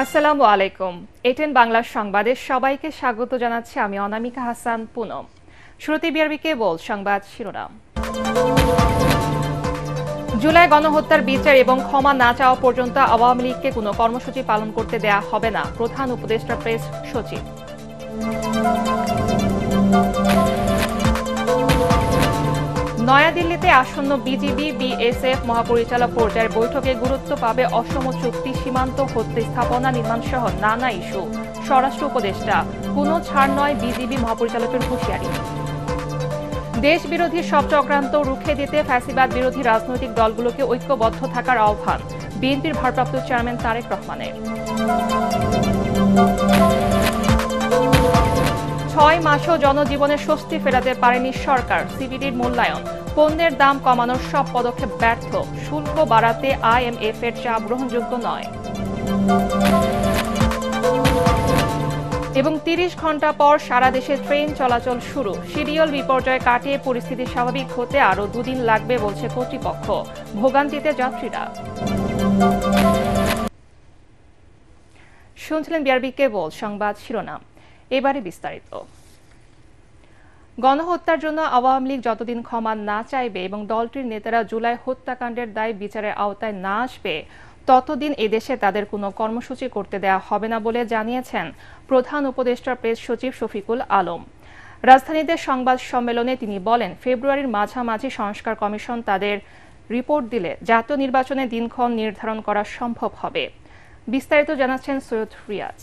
আসসালামু আলাইকুম। এটিএন বাংলার সংবাদে সবাইকে স্বাগত জানাচ্ছি আমি অনামিকা হাসান পুনম। শুরুতে বিআরবি কেবল সংবাদ শিরোনাম। জুলাই গণহত্যার বিচার এবং ক্ষমা না চাওয়া পর্যন্ত আওয়ামী লীগকে কোনো কর্মসূচি পালন করতে দেয়া হবে না, প্রধান উপদেষ্টা প্রেস সচিব। নয়াদিল্লিতে আসন্ন বিজিবি বিএসএফ মহাপরিচালক পর্যায়ের বৈঠকে গুরুত্ব পাবে অসম চুক্তি, সীমান্ত হত্যা, স্থাপনা নির্মাণ সহ নানা ইস্যু। স্বরাষ্ট্র উপদেষ্টা, কোনো ছাড় নয় বিজিবি মহাপরিচালকের হুঁশিয়ারি। দেশ বিরোধী সব চক্রান্ত রুখে দিতে ফ্যাসিবাদ বিরোধী রাজনৈতিক দলগুলোকে ঐক্যবদ্ধ থাকার আহ্বান বিএনপির ভারপ্রাপ্ত চেয়ারম্যান তারেক রহমানের। 6 মাসেও জনজীবনে স্বস্তি ফেরাতে পারেনি সরকার, সিবিডির মূল্যায়ন। পণ্যের দাম কমানোর সব পদক্ষেপ ব্যর্থ, শুল্ক বাড়াতে আইএমএফ এর চাপ গ্রহণযোগ্য নয়। এবং 30 ঘন্টা পর সারা দেশে ট্রেন চলাচল শুরু, শিডিউল বিপর্যয় কাটিয়ে পরিস্থিতি স্বাভাবিক হতে আরও 2 দিন লাগবে বলছে কর্তৃপক্ষ, ভোগান্তিতে যাত্রীরা। শুনছিলেন বিআরবি কেবল সংবাদ শিরোনাম, এবারে বিস্তারিত। গণহত্যার জন্য আওয়ামী লীগ যতদিন ক্ষমা না চাইবে এবং দলটির নেতারা জুলাই হত্যাকাণ্ডের দায় বিচারের আওতায় না আসবে ততদিন এদেশে তাদের কোনো কর্মসূচি করতে দেওয়া হবে না বলে জানিয়েছেন প্রধান উপদেষ্টা প্রেস সচিব শফিকুল আলম। রাজধানীতে সংবাদ সম্মেলনে তিনি বলেন, ফেব্রুয়ারির মাঝামাঝি সংস্কার কমিশন তাদের রিপোর্ট দিলে জাতীয় নির্বাচনের দিনক্ষণ নির্ধারণ করা সম্ভব হবে। বিস্তারিত জানাচ্ছেন সৈয়দ রিয়াজ।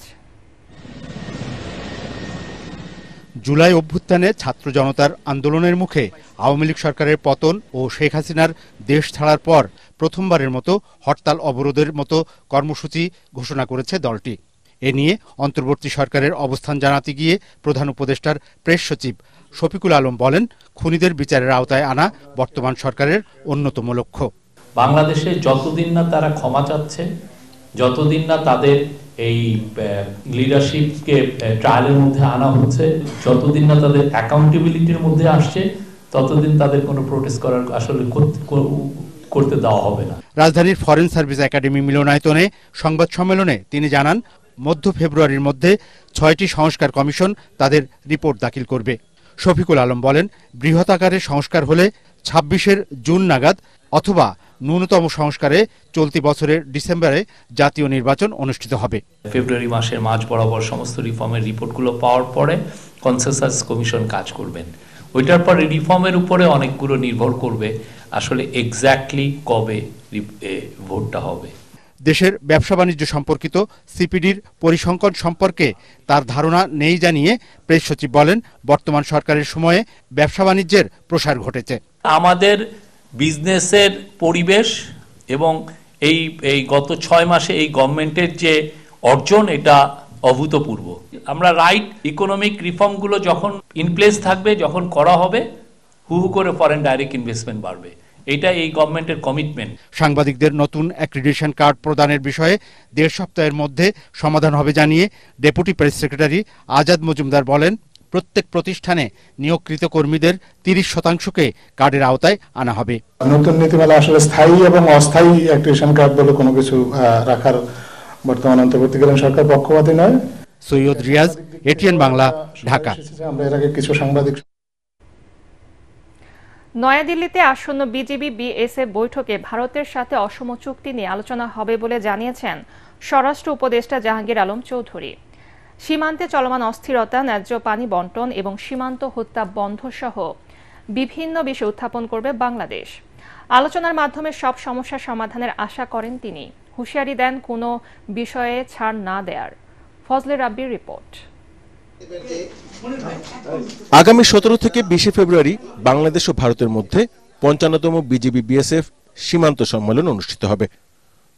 জুলাই অভ্যুত্থানে ছাত্র জনতার আন্দোলনের মুখে আওয়ামী লীগ সরকারের পতন ও শেখ হাসিনার দেশ ছাড়ার পর প্রথমবারের মতো হরতাল অবরোধের মতো কর্মসূচি ঘোষণা করেছে দলটি। এ নিয়ে অন্তর্বর্তী সরকারের অবস্থান জানাতে গিয়ে প্রধান উপদেষ্টার প্রেস সচিব শফিকুল আলম বলেন, খুনিদের বিচারের আওতায় আনা বর্তমান সরকারের অন্যতম লক্ষ্য। বাংলাদেশে যতদিন না তারা ক্ষমা চাচ্ছে, যতদিন না তাদের এই লিডারশিপকে ট্রায়ালের মধ্যে আনা হচ্ছে, যতদিন না তাদের অ্যাকাউন্টেবিলিটির মধ্যে আসছে, ততদিন তাদের কোনো প্রোটেস্ট করার আসলে করতে দেওয়া হবে না। রাজধানীর ফরেন সার্ভিস একাডেমি মিলনায়তনে সংবাদ সম্মেলনে তিনি জানান, মধ্য ফেব্রুয়ারির মধ্যে 6টি সংস্কার কমিশন তাদের রিপোর্ট দাখিল করবে। শফিকুল আলম বলেন, বৃহৎ আকারে সংস্কার হলে 26 জুন নাগাদ অথবা ন্যূনতম সংস্কারে চলতি বছরের ডিসেম্বরে জাতীয় নির্বাচন অনুষ্ঠিত হবে। ফেব্রুয়ারি মাসের মাঝ বরাবর সমস্ত রিফর্মের রিপোর্টগুলো পাওয়ার পরে কনসেনসাস কমিশন কাজ করবেন। ওইটার পরে রিফর্মের উপরে অনেকগুলো নির্ভর করবে আসলে এক্স্যাক্টলি কবে ভোটটা হবে। দেশের ব্যবসা বাণিজ্য সম্পর্কিত সিপিডির পরিসংখ্যান সম্পর্কে তার ধারণা নেই জানিয়ে প্রেস সচিব বলেন, বর্তমান সরকারের সময়ে ব্যবসা বাণিজ্যের প্রসার ঘটেছে। আমাদের বিজনেসের পরিবেশ এবং এই গত 6 মাসে এই গভর্নমেন্টের যে অর্জন, এটা অভূতপূর্ব। আমরা রাইট ইকোনমিক রিফর্মগুলো যখন ইনপ্লেস থাকবে, যখন করা হবে, হু করে ফরেন ডাইরেক্ট ইনভেস্টমেন্ট বাড়বে। এটা এই গভর্নমেন্টের কমিটমেন্ট। সাংবাদিকদের নতুন অ্যাক্রিডিটেশন কার্ড প্রদানের বিষয়ে 1.5 সপ্তাহের মধ্যে সমাধান হবে জানিয়ে deputy press secretary Azad Majumdar বলেন, প্রত্যেক প্রতিষ্ঠানে নিয়োগকৃত কর্মীদের 30%কে কার্ডের আওতায় আনা হবে। নতুন নীতিমালা আসলে স্থায়ী এবং অস্থায়ী অ্যাক্রিডিটেশন কার্ড বলে কোনো কিছু রাখার বর্তমান অন্তর্বর্তীকালীন সরকার পক্ষপাতী নয়। সৈয়দ রিয়াজ, এটিএন বাংলা, ঢাকা। আমরা এর আগে কিছু সাংবাদিক। নয়াদিল্লিতে আসন্ন বিজিবি বিএসএফ বৈঠকে ভারতের সাথে অসম চুক্তি নিয়ে আলোচনা হবে বলে জানিয়েছেন স্বরাষ্ট্র উপদেষ্টা জাহাঙ্গীর আলম চৌধুরী। সীমান্তে চলমান অস্থিরতা, ন্যায্য পানি বন্টন এবং সীমান্ত হত্যা বন্ধ সহ বিভিন্ন বিষয় উত্থাপন করবে বাংলাদেশ। আলোচনার মাধ্যমে সব সমস্যা সমাধানের আশা করেন তিনি। হুঁশিয়ারি দেন কোনো বিষয়ে ছাড় না দেয়ার। ফজলে রাব্বির রিপোর্ট। আগামী 17 থেকে 20 ফেব্রুয়ারি বাংলাদেশ ও ভারতের মধ্যে 55তম বিজিবি বিএসএফ সীমান্ত সম্মেলন অনুষ্ঠিত হবে।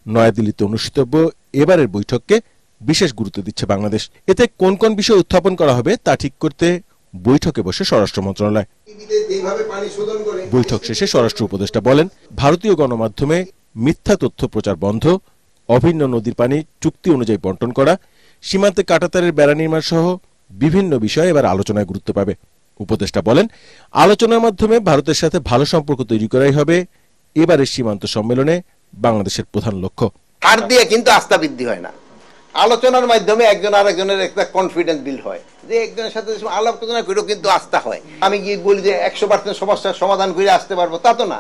নয়াদিল্লিতে অনুষ্ঠিতব্য এবারের বৈঠককে বিশেষ গুরুত্ব দিচ্ছে বাংলাদেশ। এতে কোন কোন বিষয় উত্থাপন করা হবে তা ঠিক করতে বৈঠকে বসে স্বরাষ্ট্র মন্ত্রণালয়। বৈঠক শেষে স্বরাষ্ট্র উপদেষ্টা বলেন, ভারতীয় গণমাধ্যমে মিথ্যা তথ্য প্রচার বন্ধ, অভিন্ন নদীর পানি চুক্তি অনুযায়ী বন্টন করা, সীমান্তে কাঁটাতারের বেড়া নির্মাণ সহ বিভিন্ন বিষয়ে এবার আলোচনায় গুরুত্ব পাবে। উপদেষ্টা বলেন, আলোচনার মাধ্যমে ভারতের সাথে ভালো সম্পর্ক তৈরি করাই হবে এবারের সীমান্ত সম্মেলনে বাংলাদেশের প্রধান লক্ষ্য। ছাড় দিয়ে কিন্তু আস্থা বৃদ্ধি হয় না। আলোচনার মাধ্যমে একজন আরেকজনের একটা কনফিডেন্স বিল্ড হয়, যে একজনের সাথে আলোচনা করেও কিন্তু আস্থা হয়। আমি গিয়ে বলি যে 100% সমস্যার সমাধান করে আসতে পারবো, তা তো না।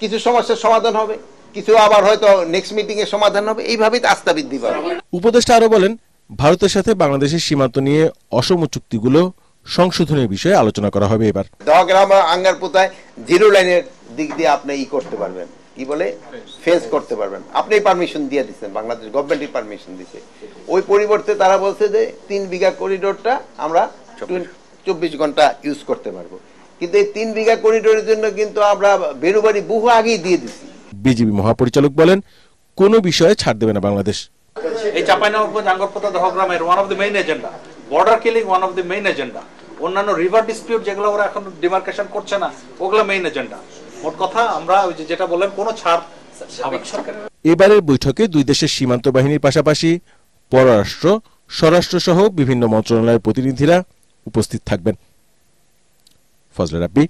কিছু সমস্যার সমাধান হবে, কিছু আবার হয়তো নেক্সট মিটিং এর সমাধান হবে, এইভাবেই আস্থা বৃদ্ধি পাবে। উপদেষ্টা আরো বলেন, ভারতের সাথে বাংলাদেশের সীমান্ত নিয়ে অসম চুক্তিগুলো সংশোধনের বিষয়ে আলোচনা করা হবে। এবার দহগ্রাম আঙ্গার পোতায় জিরো লাইনের দিক দিয়ে আপনি করতে পারবেন, কি বলে ফেন্স করতে পারবেন, আপনি পারমিশন দিয়ে দিচ্ছেন, বাংলাদেশ গভর্নমেন্টই পারমিশন দিচ্ছে। ওই পরিবর্তে তারা বলছে যে 3 বিঘা করিডোরটা আমরা 24 ঘন্টা ইউজ করতে পারবো, কিন্তু এই 3 বিঘা করিডোরের জন্য কিন্তু আমরা বেরুবাড়ি বহু আগেই দিয়ে দিচ্ছি। বিজিবি মহাপরিচালক বলেন, কোনো বিষয়ে ছাড় দেবে না বাংলাদেশ। এই চাঁপাইনবাবগঞ্জ আঙ্গরপোতা দহগ্রামের one of the main agenda, border killing one of the main agenda, অন্যান্য রিভার ডিসপিউট যেগুলো ওরা এখন ডিমার্কেশন করছে না, ওগুলো মেইন এজেন্ডা। মোট কথা আমরা ওই যেটা বললেন, কোনো ছাড়। এবারের বৈঠকে দুই দেশের সীমান্ত বাহিনীর পাশাপাশি পররাষ্ট্র, স্বরাষ্ট্র সহ বিভিন্ন মন্ত্রণালয়ের প্রতিনিধিরা উপস্থিত থাকবেন। ফজলে রাব্বি,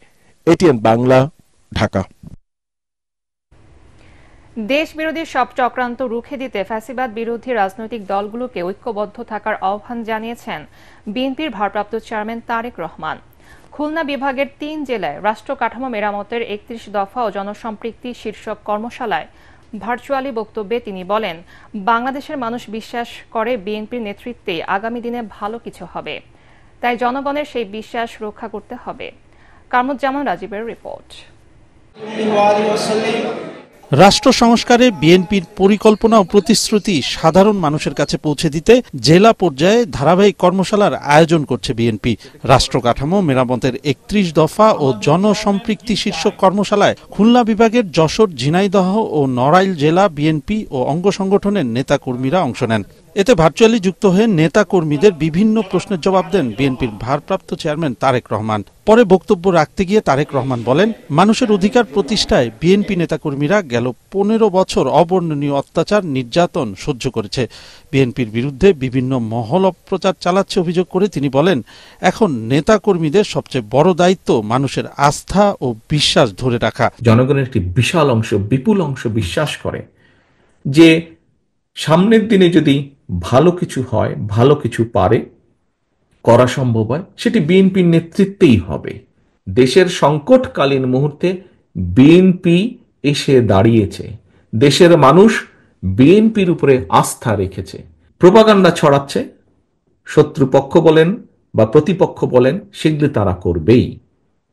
এটিএন বাংলা, ঢাকা। দেশ বিরোধী সব চক্রান্ত রুখে দিতে ফ্যাসিবাদ বিরোধী রাজনৈতিক দলগুলোকে ঐক্যবদ্ধ থাকার আহ্বান জানিয়েছেন বিএনপির ভারপ্রাপ্ত চেয়ারম্যান তারেক রহমান। খুলনা বিভাগের 3 জেলায় রাষ্ট্র কাঠামো মেরামতের 31 দফা ও জনসম্পৃক্তি শীর্ষক কর্মশালায় ভার্চুয়ালি বক্তব্যে তিনি বলেন, বাংলাদেশের মানুষ বিশ্বাস করে বিএনপির নেতৃত্বে আগামী দিনে ভালো কিছু হবে, তাই জনগণের সেই বিশ্বাস রক্ষা করতে হবে। কামরুজ্জামান রাজীবের রিপোর্ট। রাষ্ট্র সংস্কারে বিএনপির পরিকল্পনা ও প্রতিশ্রুতি সাধারণ মানুষের কাছে পৌঁছে দিতে জেলা পর্যায়ে ধারাবাহিক কর্মশালার আয়োজন করছে বিএনপি। রাষ্ট্র কাঠামো মেরামতের 31 দফা ও জনসম্পৃক্তি শীর্ষক কর্মশালায় খুলনা বিভাগের যশোর, ঝিনাইদহ ও নড়াইল জেলা বিএনপি ও অঙ্গ সংগঠনের নেতাকর্মীরা অংশ নেন। এতে ভার্চুয়ালি যুক্ত হয়ে নেতাকর্মীদের বিভিন্ন প্রশ্নের জবাব দেন বিএনপির ভারপ্রাপ্ত চেয়ারম্যান তারেক রহমান। পরে বক্তব্য রাখতে গিয়ে তারেক রহমান বলেন, মানুষের অধিকার প্রতিষ্ঠায় বিএনপি নেতাকর্মীরা গেল 15 বছর অবর্ণনীয় অত্যাচার, নির্যাতন সহ্য করেছে। বিএনপির বিরুদ্ধে বিভিন্ন মহল অপপ্রচার চালাচ্ছে অভিযোগ করে তিনি বলেন, এখন নেতাকর্মীদের সবচেয়ে বড় দায়িত্ব মানুষের আস্থা ও বিশ্বাস ধরে রাখা। জনগণের একটি বিশাল অংশ, বিপুল অংশ বিশ্বাস করে যে সামনের দিনে যদি ভালো কিছু হয়, ভালো কিছু পারে করা সম্ভব হয়, সেটি বিএনপির নেতৃত্বেই হবে। দেশের সংকটকালীন মুহূর্তে বিএনপি এসে দাঁড়িয়েছে, দেশের মানুষ বিএনপির উপরে আস্থা রেখেছে। প্রোপাগান্ডা ছড়াচ্ছে, শত্রুপক্ষ বলেন বা প্রতিপক্ষ বলেন, সেগুলি তারা করবেই,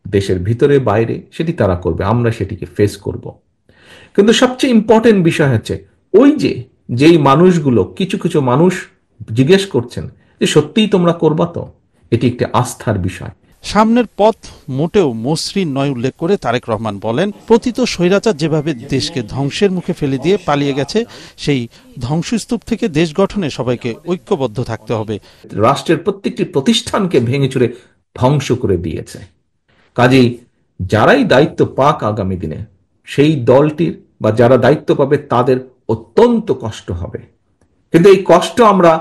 দেশের ভিতরে বাইরে সেটি তারা করবে, আমরা সেটিকে ফেস করব। কিন্তু সবচেয়ে ইম্পর্টেন্ট বিষয় হচ্ছে ওই যেই মানুষগুলো, কিছু কিছু মানুষ জিজ্ঞেস করছেন যে সত্যিই তোমরা করবা তো, এটি একটি আস্থার বিষয়। সামনের পথ মোটেও মসৃণ নয় উল্লেখ করে তারেক রহমান বলেন, প্রতীত স্বৈরাচার যেভাবে দেশকে ধ্বংসের মুখে ফেলে দিয়ে পালিয়ে গেছে, সেই ধ্বংসস্তূপ থেকে দেশ গঠনে সবাইকে ঐক্যবদ্ধ থাকতে হবে। রাষ্ট্রের প্রত্যেকটি প্রতিষ্ঠানকে ভেঙে চুরে ধ্বংস করে দিয়েছে। কাজেই যারাই দায়িত্ব পাক আগামী দিনে, সেই দলটির বা যারা দায়িত্ব পাবে তাদের অত্যন্ত কষ্ট হবে। কিন্তু এই কষ্ট আমরা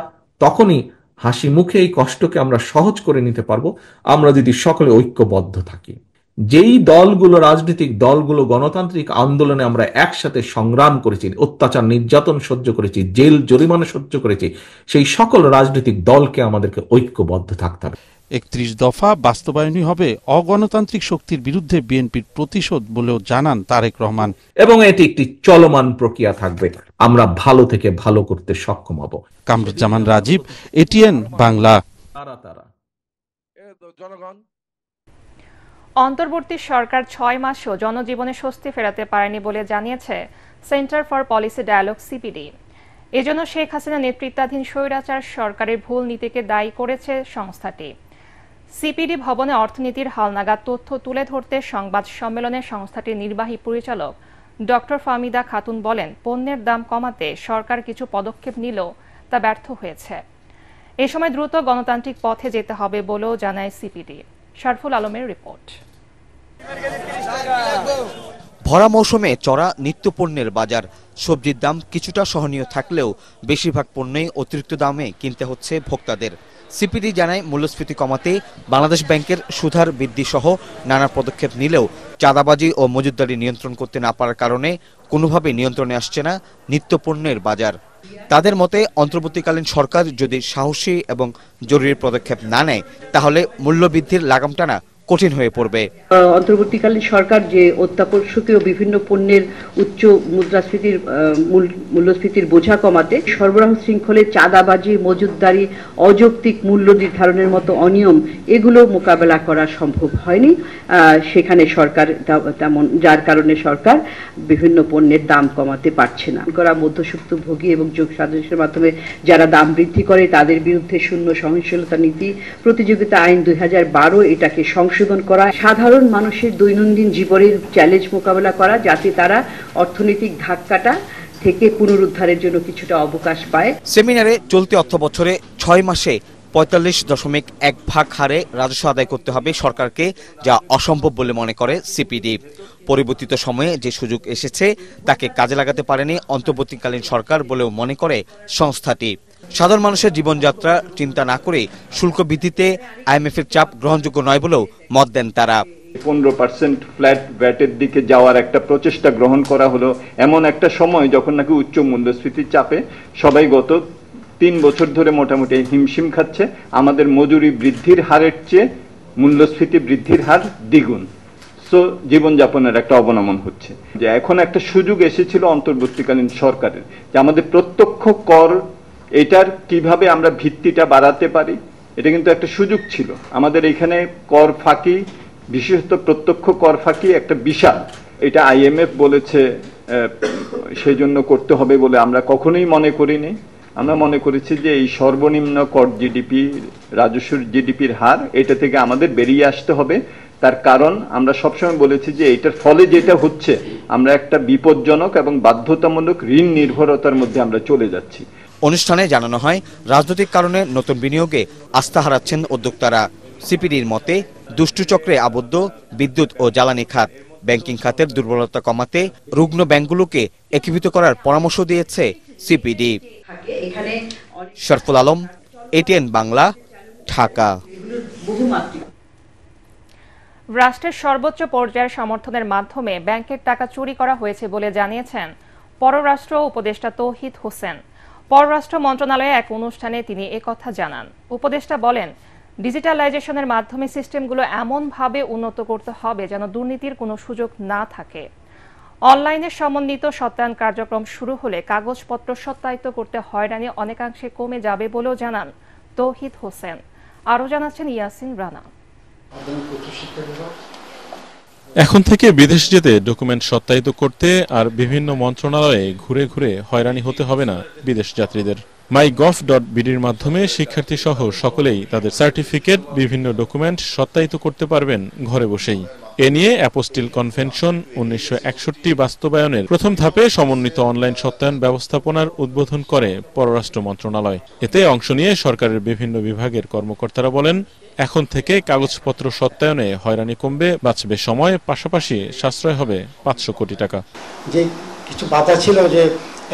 তখনই হাসি মুখে এই কষ্টকে আমরা সহজ করে নিতে পারবো আমরা যদি সকলে ঐক্যবদ্ধ থাকি। যেই দলগুলো, রাজনৈতিক দলগুলো গণতান্ত্রিক আন্দোলনে আমরা একসাথে সংগ্রাম করেছি, অত্যাচার নির্যাতন সহ্য করেছি, জেল জরিমানা সহ্য করেছি, সেই সকল রাজনৈতিক দলকে আমাদেরকে ঐক্যবদ্ধ থাকতে হবে। 31 দফা বাস্তবায়নই হবে অগণতান্ত্রিক শক্তির বিরুদ্ধে বিএনপির প্রতিশোধ বলেও জানান তারেক রহমান। এবং এটি একটি চলমান প্রক্রিয়া থাকবে, আমরা ভালো থেকে ভালো করতে সক্ষম হব। কামরুজ্জামান রাজীব, এটিএন বাংলা। অন্তর্বর্তী সরকার 6 মাসেও জনজীবনে স্বস্তি ফেরাতে পারেনি বলে জানিয়েছে centre for policy dialogue CPD. এজন্য শেখ হাসিনা নেতৃত্বাধীন স্বৈরাচার সরকারের ভুল নীতিকে দায়ী করেছে সংস্থাটি। সিপিডি ভবনে অর্থনীতির হালনাগাদ তথ্য তুলে ধরতে সংবাদ সম্মেলনে সংস্থাটির নির্বাহী পরিচালক ডক্টর ফাহমিদা খাতুন বলেন, পণ্যের দাম কমাতে সরকার কিছু পদক্ষেপ নিলেও তা ব্যর্থ হয়েছে। এ সময় দ্রুত গণতান্ত্রিক পথে যেতে হবে বলেও জানায় সিপিডি। শারফুল আলমের রিপোর্ট। ভরা মৌসুমে চড়া নিত্যপণ্যের বাজার, সবজির দাম কিছুটা সহনীয় থাকলেও বেশিরভাগ পণ্যই অতিরিক্ত দামে কিনতে হচ্ছে ভোক্তাদের। সিপিডি জানায়, মূল্যস্ফীতি কমাতে বাংলাদেশ ব্যাংকের সুদহার বৃদ্ধি সহ নানা পদক্ষেপ নিলেও চাঁদাবাজি ও মজুতদারি নিয়ন্ত্রণ করতে না পারার কারণে কোনোভাবে নিয়ন্ত্রণে আসছে না নিত্যপণ্যের বাজার। তাদের মতে অন্তর্বর্তীকালীন সরকার যদি সাহসী এবং জরুরি পদক্ষেপ না নেয় তাহলে মূল্যবৃদ্ধির লাগাম টানা কঠিন হয়ে পড়বে। অন্তর্বর্তীকালীন সরকার যে অত্যাবশ্যকীয় বিভিন্ন পণ্যের উচ্চ মুদ্রাস্ফীতির মূল্যস্ফীতির বোঝা কমাতে সরবরাহ শৃঙ্খলে চাঁদাবাজি, মজুতদারি, অযৌক্তিক মূল্য নির্ধারণের মতো অনিয়ম এগুলো মোকাবেলা করা সম্ভব হয়নি। সেখানে সরকার তেমন, যার কারণে সরকার বিভিন্ন পণ্যের দাম কমাতে পারছে না। করা মধ্যস্বত্বভোগী এবং যোগ সাজসের মাধ্যমে যারা দাম বৃদ্ধি করে তাদের বিরুদ্ধে শূন্য সহনশীলতা নীতি, প্রতিযোগিতা আইন 2012 এটাকে সংশোধন করা, সাধারণ মানুষের দৈনন্দিন জীবনের চ্যালেঞ্জ মোকাবেলা করা যাতে তারা অর্থনৈতিক ধাক্কাটা থেকে পুনরুদ্ধারের জন্য কিছুটা অবকাশ পায়। সেমিনারে চলতি অর্থবছরে 6 মাসে 45.1 হারে রাজস্ব আদায় করতে হবে সরকারকে, যা অসম্ভব বলে মনে করে সিপিডি। পরিবর্তিত সময়ে যে সুযোগ এসেছে তাকে কাজে লাগাতে পারেনি অন্তর্বর্তীকালীন সরকার বলেও মনে করে সংস্থাটি। সাধারণ মানুষের জীবনযাত্রা চিন্তা না করে শুল্ক বৃদ্ধিতে আইএমএফ-এর চাপ গ্রহণযোগ্য নয় বলেও মত দেন তারা। 15% ফ্ল্যাট ভ্যাটের দিকে যাওয়ার একটা প্রচেষ্টা গ্রহণ করা হলো এমন একটা সময় যখন নাকি উচ্চ মূল্যস্ফীতির চাপে সবাই গত 3 বছর ধরে মোটামুটি হিমশিম খাচ্ছে। আমাদের মজুরি বৃদ্ধির হারের চেয়ে মূল্যস্ফীতি বৃদ্ধির হার দ্বিগুণ। সো জীবনযাপনের একটা অবনমন হচ্ছে। যে এখন একটা সুযোগ এসেছিল অন্তর্বর্তীকালীন সরকারের যে আমাদের প্রত্যক্ষ কর এটার কিভাবে আমরা ভিত্তিটা বাড়াতে পারি, এটা কিন্তু একটা সুযোগ ছিল। আমাদের এখানে কর ফাঁকি, বিশেষত প্রত্যক্ষ কর ফাঁকি একটা বিশাল, এটা আইএমএফ বলেছে সেই জন্য করতে হবে বলে আমরা কখনোই মনে করিনি। আমরা মনে করেছি যে এই সর্বনিম্ন কর জিডিপি, রাজস্ব জিডিপির হার, এটা থেকে আমাদের বেরিয়ে আসতে হবে। তার কারণ আমরা সবসময় বলেছি যে এটার ফলে যেটা হচ্ছে আমরা একটা বিপজ্জনক এবং বাধ্যতামূলক ঋণ নির্ভরতার মধ্যে আমরা চলে যাচ্ছি। অনুষ্ঠানে জানানো হয় রাজনৈতিক কারণে নতুন বিনিয়োগে আস্থা হারাচ্ছেন উদ্যোক্তারা। সিপিডির মতে দুষ্টু চক্রে আবদ্ধ বিদ্যুৎ ও জ্বালানি খাত, ব্যাংকিং খাতের দুর্বলতা কমাতে রুগ্ন ব্যাংকগুলোকে একীভূত করার পরামর্শ দিয়েছে সিপিডি। শরফুল আলম, এটিএন বাংলা, ঢাকা। রাষ্ট্রের সর্বোচ্চ পর্যায়ের সমর্থনের মাধ্যমে ব্যাংকের টাকা চুরি করা হয়েছে বলে জানিয়েছেন পররাষ্ট্র উপদেষ্টা তৌহিদ হোসেন। পররাষ্ট্র মন্ত্রণালয়ে এক অনুষ্ঠানে তিনি একথা জানান। উপদেষ্টা বলেন, ডিজিটালাইজেশনের মাধ্যমে সিস্টেমগুলো এমনভাবে উন্নত করতে হবে যেন দুর্নীতির কোনো সুযোগ না থাকে। অনলাইনে সমন্বিত সত্যায়ন কার্যক্রম শুরু হলে কাগজপত্র সত্যায়িত করতে হয়রানি অনেকাংশে কমে যাবে বলেও জানান তৌহিদ হোসেন। আরও জানাচ্ছেন ইয়াসিন রানা। এখন থেকে বিদেশ যেতে ডকুমেন্ট সত্যায়িত করতে আর বিভিন্ন মন্ত্রণালয়ে ঘুরে ঘুরে হয়রানি হতে হবে না বিদেশ যাত্রীদের। মাইগভ.বিডির মাধ্যমে শিক্ষার্থী সহ সকলেই তাদের সার্টিফিকেট, বিভিন্ন ডকুমেন্ট সত্যায়িত করতে পারবেন ঘরে বসেই। এ নিয়ে অ্যাপোস্টিল কনভেনশন 1961 বাস্তবায়নের প্রথম ধাপে সমন্বিত অনলাইন সত্যায়ন ব্যবস্থাপনার উদ্বোধন করে পররাষ্ট্র মন্ত্রণালয়। এতে অংশ নিয়ে সরকারের বিভিন্ন বিভাগের কর্মকর্তারা বলেন, এখন থেকে কাগজপত্র সত্যায়নে হয়রানি কমবে, বাঁচবে সময়, পাশাপাশি সাশ্রয় হবে 500 কোটি টাকা। যে কিছু বাধা ছিল যে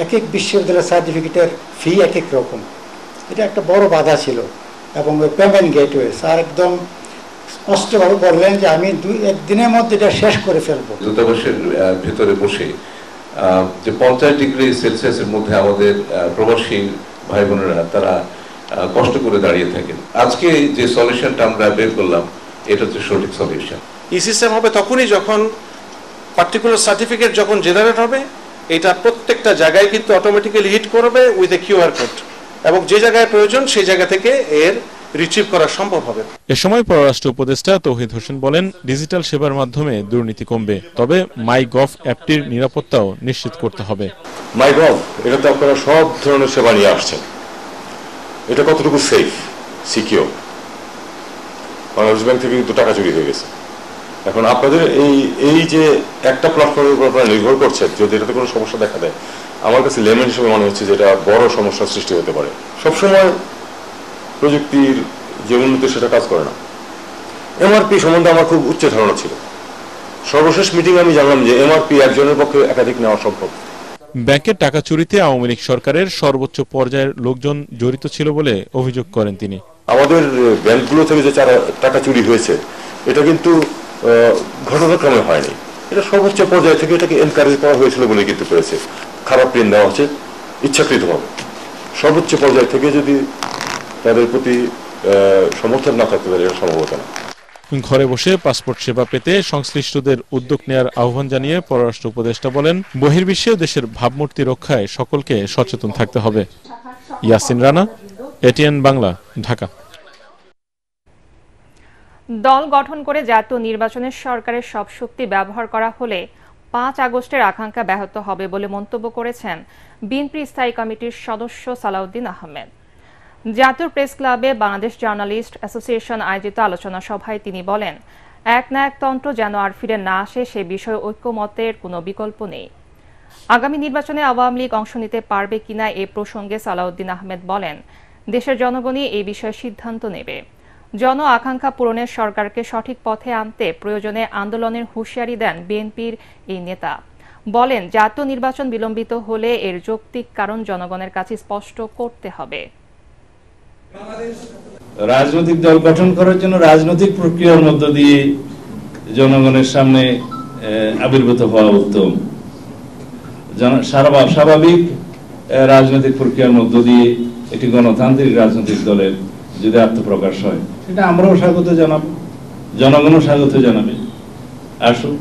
এক এক বিশ্ববিদ্যালয়ের সার্টিফিকেটের ফি এক এক রকম, এটা একটা বড় বাধা ছিল। এবং পেমেন্ট গেটওয়ে স্যার একদম স্পষ্টভাবে বললেন যে আমি 1 দিনের মধ্যে এটা শেষ করে ফেলবো। দূতাবাসের ভেতরে বসে যে 50 ডিগ্রি সেলসিয়াসের মধ্যে আমাদের প্রবাসী ভাই বোনেরা তারা কষ্ট করে দাঁড়িয়ে থাকেন। আজকে যে সলিউশনটা আমরা বের করলাম এটা হচ্ছে সঠিক সলিউশন। এই সিস্টেম হবে তখনই যখন পার্টিকুলার সার্টিফিকেট যখন জেনারেট হবে, এটা প্রত্যেকটা জায়গায় কিন্তু অটোমেটিক্যালি হিট করবে উইথ এ কিউআর কোড, এবং যে জায়গায় প্রয়োজন সেই জায়গা থেকে এর রিট্রিভ করা সম্ভব হবে। এ সময় পররাষ্ট্র উপদেষ্টা তৌহিদ হোসেন বলেন, ডিজিটাল সেবার মাধ্যমে দুর্নীতি কমবে, তবে মাইগভ অ্যাপটির নিরাপত্তাও নিশ্চিত করতে হবে। মাইগভ এটাতে আপনারা সব ধরনের সেবা নিয়ে আসছেন, এটা কতটুকু সেফ, সিকিউর? বাংলাদেশ ব্যাংক থেকে কিন্তু টাকা চুরি হয়ে গেছে। এখন আপনাদের এই যে একটা প্ল্যাটফর্মের উপর আপনারা নির্ভর করছেন, যদি এটাতে কোনো সমস্যা দেখা দেয়, আমার কাছে লেমেন হিসেবে মনে হচ্ছে যে এটা বড় সমস্যার সৃষ্টি হতে পারে। সবসময় প্রযুক্তির যে উন্নতি সেটা কাজ করে না। এমআরপি সম্বন্ধে আমার খুব উচ্চ ধারণা ছিল। সর্বশেষ মিটিং আমি জানলাম যে এমআরপি একজনের পক্ষে একাধিক নেওয়া সম্ভব। ব্যাংকের টাকা চুরিতে আওয়ামী লীগ সরকারের সর্বোচ্চ পর্যায়ের লোকজন জড়িত ছিল বলে অভিযোগ করেন তিনি। আমাদের ব্যাংকগুলো থেকে যে টাকা চুরি হয়েছে, এটা কিন্তু ঘটনাক্রমে হয়নি, এটা সর্বোচ্চ পর্যায় থেকে এটাকে এনকারেজ করা হয়েছিল বলে কিন্তু করেছে। খারাপ প্রিন্ট দেওয়া হচ্ছে ইচ্ছাকৃতভাবে। সর্বোচ্চ পর্যায় থেকে যদি তাদের প্রতি সমর্থন না থাকতে পারে, এটা সম্ভবত না। ঘরে বসে পাসপোর্ট সেবা পেতে সংশ্লিষ্টদের উদ্যোগ নেওয়ার আহ্বান জানিয়ে পররাষ্ট্র উপদেষ্টা বলেন, বহির্বিশ্বে দেশের ভাবমূর্তি রক্ষায় সকলকে সচেতন থাকতে হবে। ইয়াসিন রানা, এটিএন বাংলা, ঢাকা। দল গঠন করে জাতীয় নির্বাচনের সরকারের সব শক্তি ব্যবহার করা হলে 5 আগস্টের আকাঙ্ক্ষা ব্যাহত হবে বলে মন্তব্য করেছেন বিএনপি স্থায়ী কমিটির সদস্য সালাউদ্দিন আহমেদ। জাতীয় প্রেস ক্লাবে বাংলাদেশ জার্নালিস্ট অ্যাসোসিয়েশন আয়োজিত আলোচনা সভায় তিনি বলেন, একনায়কতন্ত্র যেন আর ফিরে না আসে সে বিষয়ে ঐক্যমতের কোনো বিকল্প নেই। আগামী নির্বাচনে আওয়ামী লীগ অংশ নিতে পারবে কিনা এ প্রসঙ্গে সালাউদ্দিন আহমেদ বলেন, দেশের জনগণই এই বিষয়ে সিদ্ধান্ত নেবে। জন আকাঙ্ক্ষা পূরণের সরকারকে সঠিক পথে আনতে প্রয়োজনে আন্দোলনের হুঁশিয়ারি দেন বিএনপির এই নেতা। বলেন, জাতীয় নির্বাচন বিলম্বিত হলে এর যৌক্তিক কারণ জনগণের কাছে স্পষ্ট করতে হবে। রাজনৈতিক দল গঠন করার জন্য রাজনৈতিক প্রক্রিয়ার মধ্য দিয়ে জনগণের সামনে আবির্ভূত হওয়া উত্তম। স্বাভাবিক রাজনৈতিক প্রক্রিয়ার মধ্য দিয়ে একটি গণতান্ত্রিক রাজনৈতিক দলের যদি আত্মপ্রকাশ হয়, এটা আমরাও স্বাগত জানাবো, জনগণও স্বাগত জানাবে। আসুন,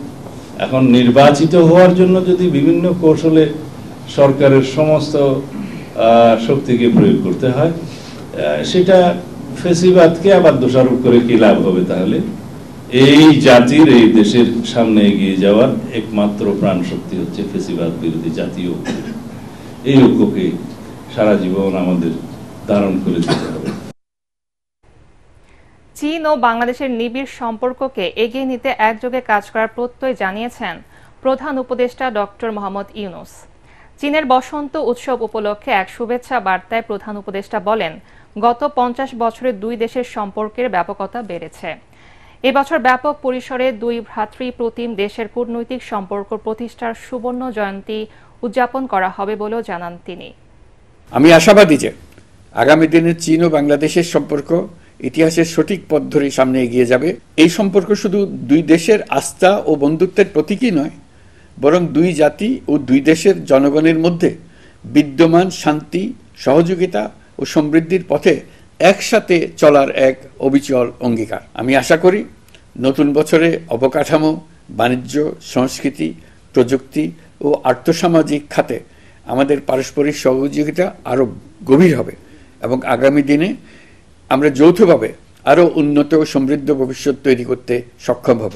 এখন নির্বাচিত হওয়ার জন্য যদি বিভিন্ন কৌশলে সরকারের সমস্ত শক্তিকে প্রয়োগ করতে হয়, সেটা ফেসিবাদকে আবার দোষারোপ করে কি লাভ হবে? তাহলে এই জাতির, এই দেশের সামনে এগিয়ে যাওয়ার একমাত্র প্রাণ শক্তি হচ্ছে ফেসিবাদ বিরোধী জাতীয় ঐক্য। এই ঐক্যকে সারা জীবন আমাদের ধারণ করে যেতে হবে। চীন ও বাংলাদেশের নিবিড় সম্পর্ককে এগিয়ে নিতে একযোগে কাজ করার প্রত্যয় জানিয়েছেন প্রধান উপদেষ্টা ডক্টর মোহাম্মদ ইউনূস। চীনের বসন্ত উৎসব উপলক্ষে এক শুভেচ্ছা বার্তায় প্রধান উপদেষ্টা বলেন, গত 50 বছরে দুই দেশের সম্পর্কের ব্যাপকতা বেড়েছে। এবছর ব্যাপক পরিসরে দুই ভ্রাতৃপ্রতিম দেশের কূটনৈতিক সম্পর্ক প্রতিষ্ঠার সুবর্ণ জয়ন্তী উদযাপন করা হবে বলেও জানান তিনি। আমি আশাবাদী যে আগামী দিনে চীন ও বাংলাদেশের সম্পর্ক ইতিহাসের সঠিক পথ ধরে সামনে এগিয়ে যাবে। এই সম্পর্ক শুধু দুই দেশের আস্থা ও বন্ধুত্বের প্রতীকই নয়, বরং দুই জাতি ও দুই দেশের জনগণের মধ্যে বিদ্যমান শান্তি, সহযোগিতা ও সমৃদ্ধির পথে একসাথে চলার এক অবিচল অঙ্গীকার। আমি আশা করি নতুন বছরে অবকাঠামো, বাণিজ্য, সংস্কৃতি, প্রযুক্তি ও আর্থসামাজিক খাতে আমাদের পারস্পরিক সহযোগিতা আরও গভীর হবে এবং আগামী দিনে আমরা যৌথভাবে আরও উন্নত ও সমৃদ্ধ ভবিষ্যৎ তৈরি করতে সক্ষম হব।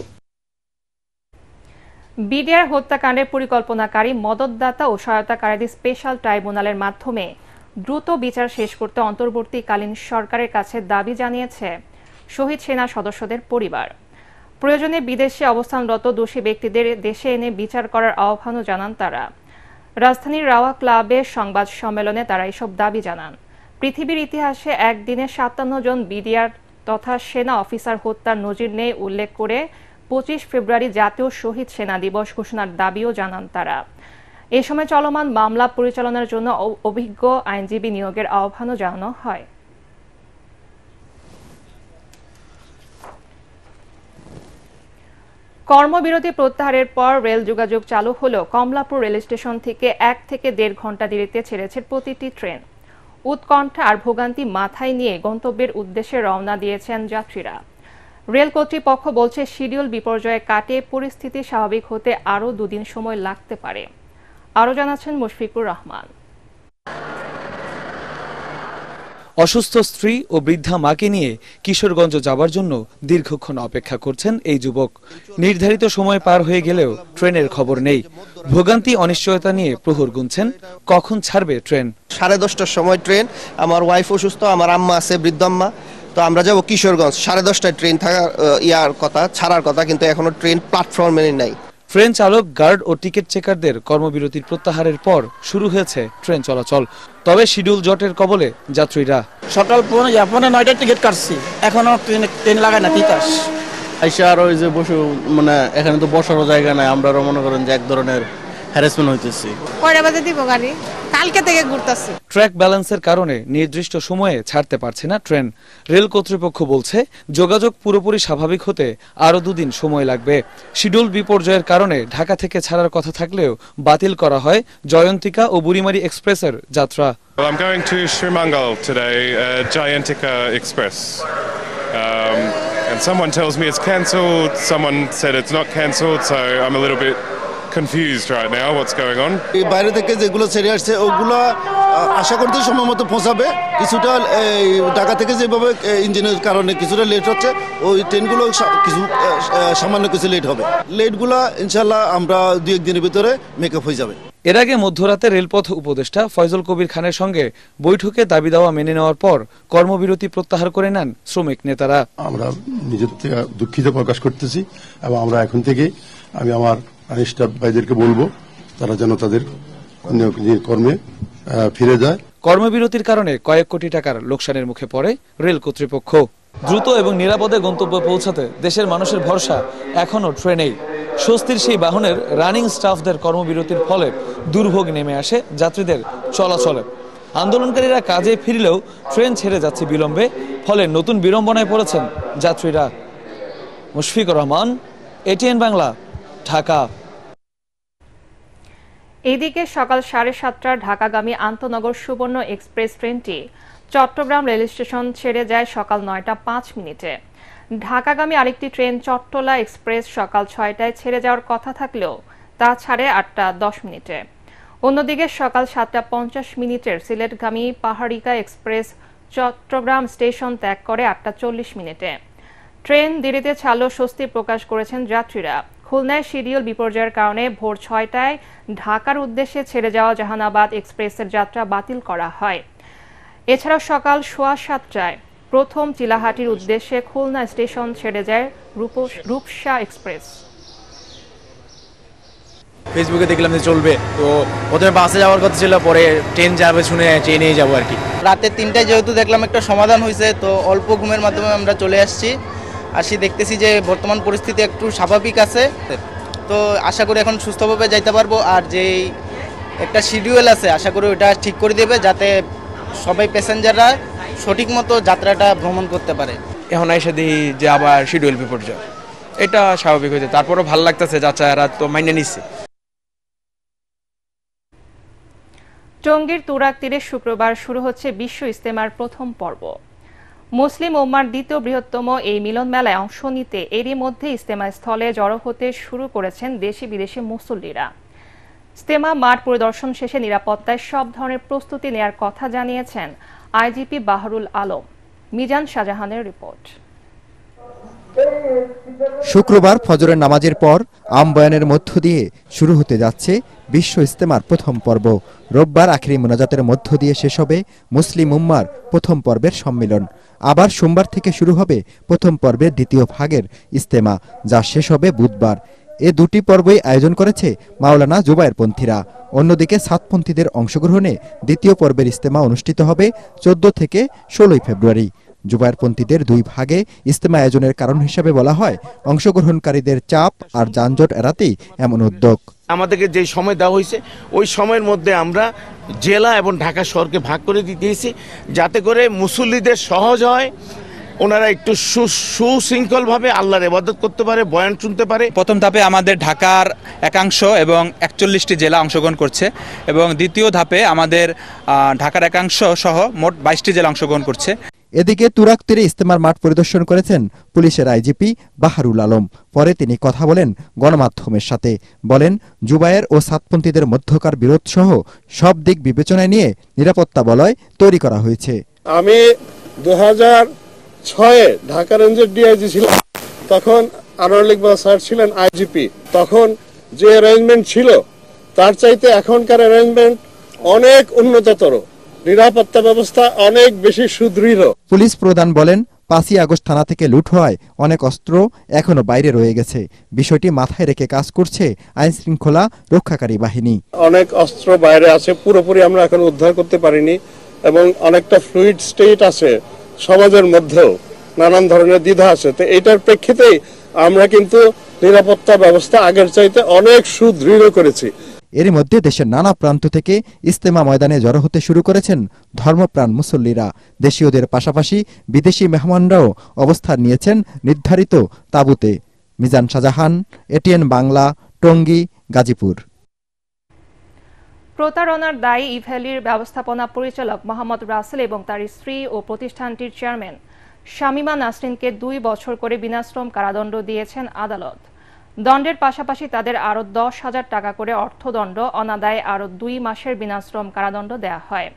বিডিআর হত্যাকাণ্ডের পরিকল্পনাকারী, মদতদাতা ও সহায়তাকারীদের স্পেশাল ট্রাইব্যুনালের মাধ্যমে দ্রুত বিচার শেষ করতে অন্তর্বর্তীকালীন সরকারের কাছে দাবি জানিয়েছে শহীদ সেনা সদস্যদের পরিবার। প্রয়োজনে বিদেশে অবস্থানরত দোষী ব্যক্তিদের দেশে এনে বিচার করার আহ্বানও জানান তারা। রাজধানীর রাওয়া ক্লাবে সংবাদ সম্মেলনে তারা এসব দাবি জানান। পৃথিবীর ইতিহাসে একদিনে 57 জন বিডিআর তথা সেনা অফিসার হত্যার নজির নেই উল্লেখ করে 25 ফেব্রুয়ারি জাতীয় শহীদ সেনা দিবস ঘোষণার দাবিও জানান তারা। এ সময় চলমান মামলা পরিচালনার জন্য অভিজ্ঞ আইনজীবী নিয়োগের আহ্বানও জানানো হয়। কর্মবিরতি প্রত্যাহারের পর রেল যোগাযোগ চালু হলেও কমলাপুর রেল স্টেশন থেকে 1 থেকে 1.5 ঘন্টা দেরিতে ছেড়েছে প্রতিটি ট্রেন। উৎকণ্ঠা আর ভোগান্তি মাথায় নিয়ে গন্তব্যের উদ্দেশ্যে রওনা দিয়েছেন যাত্রীরা। রেল কর্তৃপক্ষ বলছে, শিডিউল বিপর্যয়ে কাটে পরিস্থিতি স্বাভাবিক হতে আরও 2 দিন সময় লাগতে পারে। আরও জানাচ্ছেন মুশফিকুর রহমান। অসুস্থ স্ত্রী ও বৃদ্ধা মাকে নিয়ে কিশোরগঞ্জ যাবার জন্য দীর্ঘক্ষণ অপেক্ষা করছেন এই যুবক। নির্ধারিত সময় পার হয়ে গেলেও ট্রেনের খবর নেই। ভোগান্তি, অনিশ্চয়তা নিয়ে প্রহর গুনছেন কখন ছাড়বে ট্রেন। 10:30টার সময় ট্রেন। আমার ওয়াইফ অসুস্থ, আমার আম্মা আছে, বৃদ্ধ আম্মা। তো আমরা যাব কিশোরগঞ্জ। 10:30টায় ট্রেন ছাড়ার কথা, কিন্তু এখনো ট্রেন প্ল্যাটফর্মে নাই। ট্রেন চালক, গার্ড ও টিকিট চেকারদের কর্মবিরতির প্রত্যাহারের পর শুরু হয়েছে ট্রেন চলাচল। তবে শিডিউল জটের কবলে যাত্রীরা। সকাল 9টায় টিকিট কাটছি, এখনো ট্রেন লাগায় না তিতাস। আইসা আর ওই যে বসে, মানে এখানে তো বসারও জায়গা নাই। আমরা মনে করেন যে এক ধরনের হ্যারাসমেন্ট হইতেছে। কয়টা বাজে দিব গাড়ি? কালকে থেকে ঘুরতেছি। ট্র্যাক ব্যালেন্সের কারণে নির্দিষ্ট সময়ে ছাড়তে পারছে না ট্রেন। রেল কর্তৃপক্ষ বলছে যোগাযোগ পুরোপুরি স্বাভাবিক হতে আরো 2 দিন সময় লাগবে। শিডিউল বিপর্যয়ের কারণে ঢাকা থেকে ছাড়ার কথা থাকলেও বাতিল করা হয় জয়ন্তিকা ও বুড়িমারি এক্সপ্রেসের যাত্রা। I'm going to Shrimangal today, Jayantika Express. And someone tells me it's cancelled, someone said it's not cancelled, so I'm a little bit confused right now what's going on. বাইরে থেকে যেগুলো ছেড়ে আসছে ওগুলো আশা করতে সময় মতো পৌঁছাবে। কিছুটা ঢাকা থেকে যেভাবে ইঞ্জিনের কারণে কিছুটা লেট হচ্ছে, ওই ট্রেনগুলো কিছু সামান্য কিছু লেট হবে। লেটগুলো ইনশাল্লাহ আমরা 2-1 দিনের ভিতরে মেকআপ হয়ে যাবে। এর আগে মধ্যরাতে রেলপথ উপদেষ্টা ফয়জল কবির খানের সঙ্গে বৈঠকে দাবি দাওয়া মেনে নেওয়ার পর কর্মবিরতি প্রত্যাহার করে নেন শ্রমিক নেতারা। আমরা নিজের থেকে দুঃখিত প্রকাশ করতেছি এবং আমরা এখন থেকে আমি আমার স্টাফ ভাইদেরকে বলবো তারা যেন তাদের কর্মে ফিরে যায়। কর্মবিরতির কারণে কয়েক কোটি টাকার লোকসানের মুখে পড়ে রেল কর্তৃপক্ষ। দ্রুত এবং নিরাপদে গন্তব্যে পৌঁছাতে দেশের মানুষের ভরসা এখনো ট্রেনেই। স্বস্তির সেই বাহনের রানিং স্টাফদের কর্মবিরতির ফলে দুর্ভোগ নেমে আসে যাত্রীদের চলাচলে। আন্দোলনকারীরা কাজে ফিরলেও ট্রেন ছেড়ে যাচ্ছে বিলম্বে, ফলে নতুন বিড়ম্বনায় পড়েছেন যাত্রীরা। মুশফিকুর রহমান, এটিএন বাংলা, ঢাকা। এদিকে সকাল 7:30টার ঢাকাগামী আন্তনগর সুবর্ণ এক্সপ্রেস ট্রেনটি চট্টগ্রাম রেল স্টেশন ছেড়ে যায় সকাল 9:05। ঢাকাগামী আরেকটি ট্রেন চট্টলা এক্সপ্রেস সকাল 6টায় ছেড়ে যাওয়ার কথা থাকলেও তা ছাড়ে 8:10। অন্যদিকে সকাল 7:50 সিলেটগামী পাহাড়িকা এক্সপ্রেস চট্টগ্রাম স্টেশন ত্যাগ করে 8:40। ট্রেন দেরিতে ছাড়লেও স্বস্তি প্রকাশ করেছেন যাত্রীরা। খুলনায় শিডিউল বিপর্যয়ের কারণে ভোর 6টায় ঢাকার উদ্দেশ্যে ছেড়ে যাওয়া জাহানাবাদ এক্সপ্রেসের যাত্রা বাতিল করা হয়। এছাড়াও সকাল 7:15টায় প্রথম চিলাহাটির উদ্দেশ্যে খুলনা স্টেশন ছেড়ে যায় রূপসা এক্সপ্রেস। ফেসবুকে দেখলাম যে চলবে, তো প্রথমে বাসে যাওয়ার কথা ছিল, পরে ট্রেন যাবে শুনে ট্রেনেই যাবো আর কি। রাতে 3টায় যেহেতু দেখলাম একটা সমাধান হয়েছে, তো অল্প ঘুমের মাধ্যমে আমরা চলে আসি দেখতেছি যে বর্তমান পরিস্থিতি একটু স্বাভাবিক আছে, তো আশা করি এখন সুস্থভাবে যাইতে পারবো। আর যে একটা শিডিউল আছে আশা করি ওটা ঠিক করে দেবে, যাতে সবাই প্যাসেঞ্জাররা সঠিক মতো যাত্রাটা ভ্রমণ করতে পারে। এখন এসে দিই যে আবার শিডিউল বিপর্যয়, এটা স্বাভাবিক হয়েছে, তারপরও ভালো লাগতেছে, যাত্রারা তো মাইনে নিচ্ছে। টঙ্গীর তুরাগ তীরে শুক্রবার শুরু হচ্ছে বিশ্ব ইজতেমার প্রথম পর্ব। মুসলিম উম্মার দ্বিতীয় বৃহত্তম এই মিলন মেলায় অংশ নিতে এরই মধ্যে ইজতেমা স্থলে জড়ো হতে শুরু করেছেন দেশি বিদেশি মুসল্লিরা। ইজতেমা মাঠ পরিদর্শন শেষে নিরাপত্তায় সব ধরনের প্রস্তুতি নেয়ার কথা জানিয়েছেন আইজিপি বাহরুল আলম। মিজান শাহজাহানের রিপোর্ট। শুক্রবার ফজরের নামাজের পর আমবয়ানের মধ্য দিয়ে শুরু হতে যাচ্ছে বিশ্ব ইজতেমার প্রথম পর্ব। রোববার আখেরি মোনাজাতের মধ্য দিয়ে শেষ হবে মুসলিম উম্মার প্রথম পর্বের সম্মেলন। আবার সোমবার থেকে শুরু হবে প্রথম পর্বের দ্বিতীয় ভাগের ইজতেমা, যা শেষ হবে বুধবার। এ দুটি পর্বই আয়োজন করেছে মাওলানা জুবায়েরপন্থীরা। অন্যদিকে সাতপন্থীদের অংশগ্রহণে দ্বিতীয় পর্বের ইজতেমা অনুষ্ঠিত হবে 14 থেকে 16 ফেব্রুয়ারি। জুবায়েরপন্থীদের 2 ভাগে ইজতেমা আয়োজনের কারণ হিসেবে বলা হয় অংশগ্রহণকারীদের চাপ আর যানজট এড়াতেই এমন উদ্যোগ। আমাদেরকে যে সময় দেওয়া হয়েছে ওই সময়ের মধ্যে আমরা জেলা এবং ঢাকা শহরকে ভাগ করে দিয়েছি, যাতে করে মুসল্লিদের সহজ হয়, ওনারা একটু সুশৃঙ্খলভাবে আল্লাহর ইবাদত করতে পারে, বয়ান শুনতে পারে। প্রথম ধাপে আমাদের ঢাকার একাংশ এবং 41টি জেলা অংশগ্রহণ করছে, এবং দ্বিতীয় ধাপে আমাদের ঢাকার একাংশ সহ মোট 22টি জেলা অংশগ্রহণ করছে। এদিকে তুরাগ তীরে ইজতেমার মাঠ পরিদর্শন করেছেন পুলিশের আইজিপি বাহরুল আলম। পরে তিনি কথা বলেন গণমাধ্যমের সাথে। বলেন, জুবায়ের ও সাতপন্থীদের মধ্যকার বিরোধ সহ সব দিক বিবেচনায় নিয়ে নিরাপত্তা বলয় তৈরি করা হয়েছে। আমি 2006-এ ঢাকা রেঞ্জের ডিআইজি ছিলাম, তখন আনোয়ার ইকবাল স্যার ছিলেন আইজিপি। তখন যে অ্যারেঞ্জমেন্ট ছিল তার চাইতে এখনকার অ্যারেঞ্জমেন্ট অনেক উন্নততর, নিরাপত্তা ব্যবস্থা অনেক বেশি সুদৃঢ়। পুলিশ প্রধান বলেন, 5ই আগস্ট থানা থেকে লুট হওয়ায় অনেক অস্ত্র এখনো বাইরে রয়ে গেছে। বিষয়টি মাথায় রেখে কাজ করছে আইন শৃঙ্খলা রক্ষাকারী বাহিনী। অনেক অস্ত্র বাইরে আছে, পুরোপুরি আমরা এখন উদ্ধার করতে পারিনি, এবং অনেকটা ফ্লুইড স্টেট আছে সমাজের মধ্যেও, নানান ধরনের দ্বিধা আছে। তো এইটার প্রেক্ষিতেই আমরা কিন্তু নিরাপত্তা ব্যবস্থা আগের চাইতে অনেক সুদৃঢ় করেছি। এরই মধ্যে দেশের নানা প্রান্ত থেকে ইজতেমা ময়দানে জড়ো হতে শুরু করেছেন ধর্মপ্রাণ মুসল্লিরা। দেশীয়দের পাশাপাশি বিদেশি মেহমানরাও অবস্থান নিয়েছেন নির্ধারিত তাঁবুতে। মিজান শাহজাহান, এটিএন বাংলা, টঙ্গী, গাজীপুর। প্রতারণার দায়ে ইভ্যালির ব্যবস্থাপনা পরিচালক মোহাম্মদ রাসেল এবং তার স্ত্রী ও প্রতিষ্ঠানটির চেয়ারম্যান শামিমা নাসরিনকে 2 বছর করে বিনাশ্রম কারাদণ্ড দিয়েছেন আদালত। দণ্ডের পাশাপাশি তাদের আরও 10,000 টাকা করে অর্থদণ্ড, অনাদায়ে আরও 2 মাসের বিনাশ্রম কারাদণ্ড দেয়া হয়।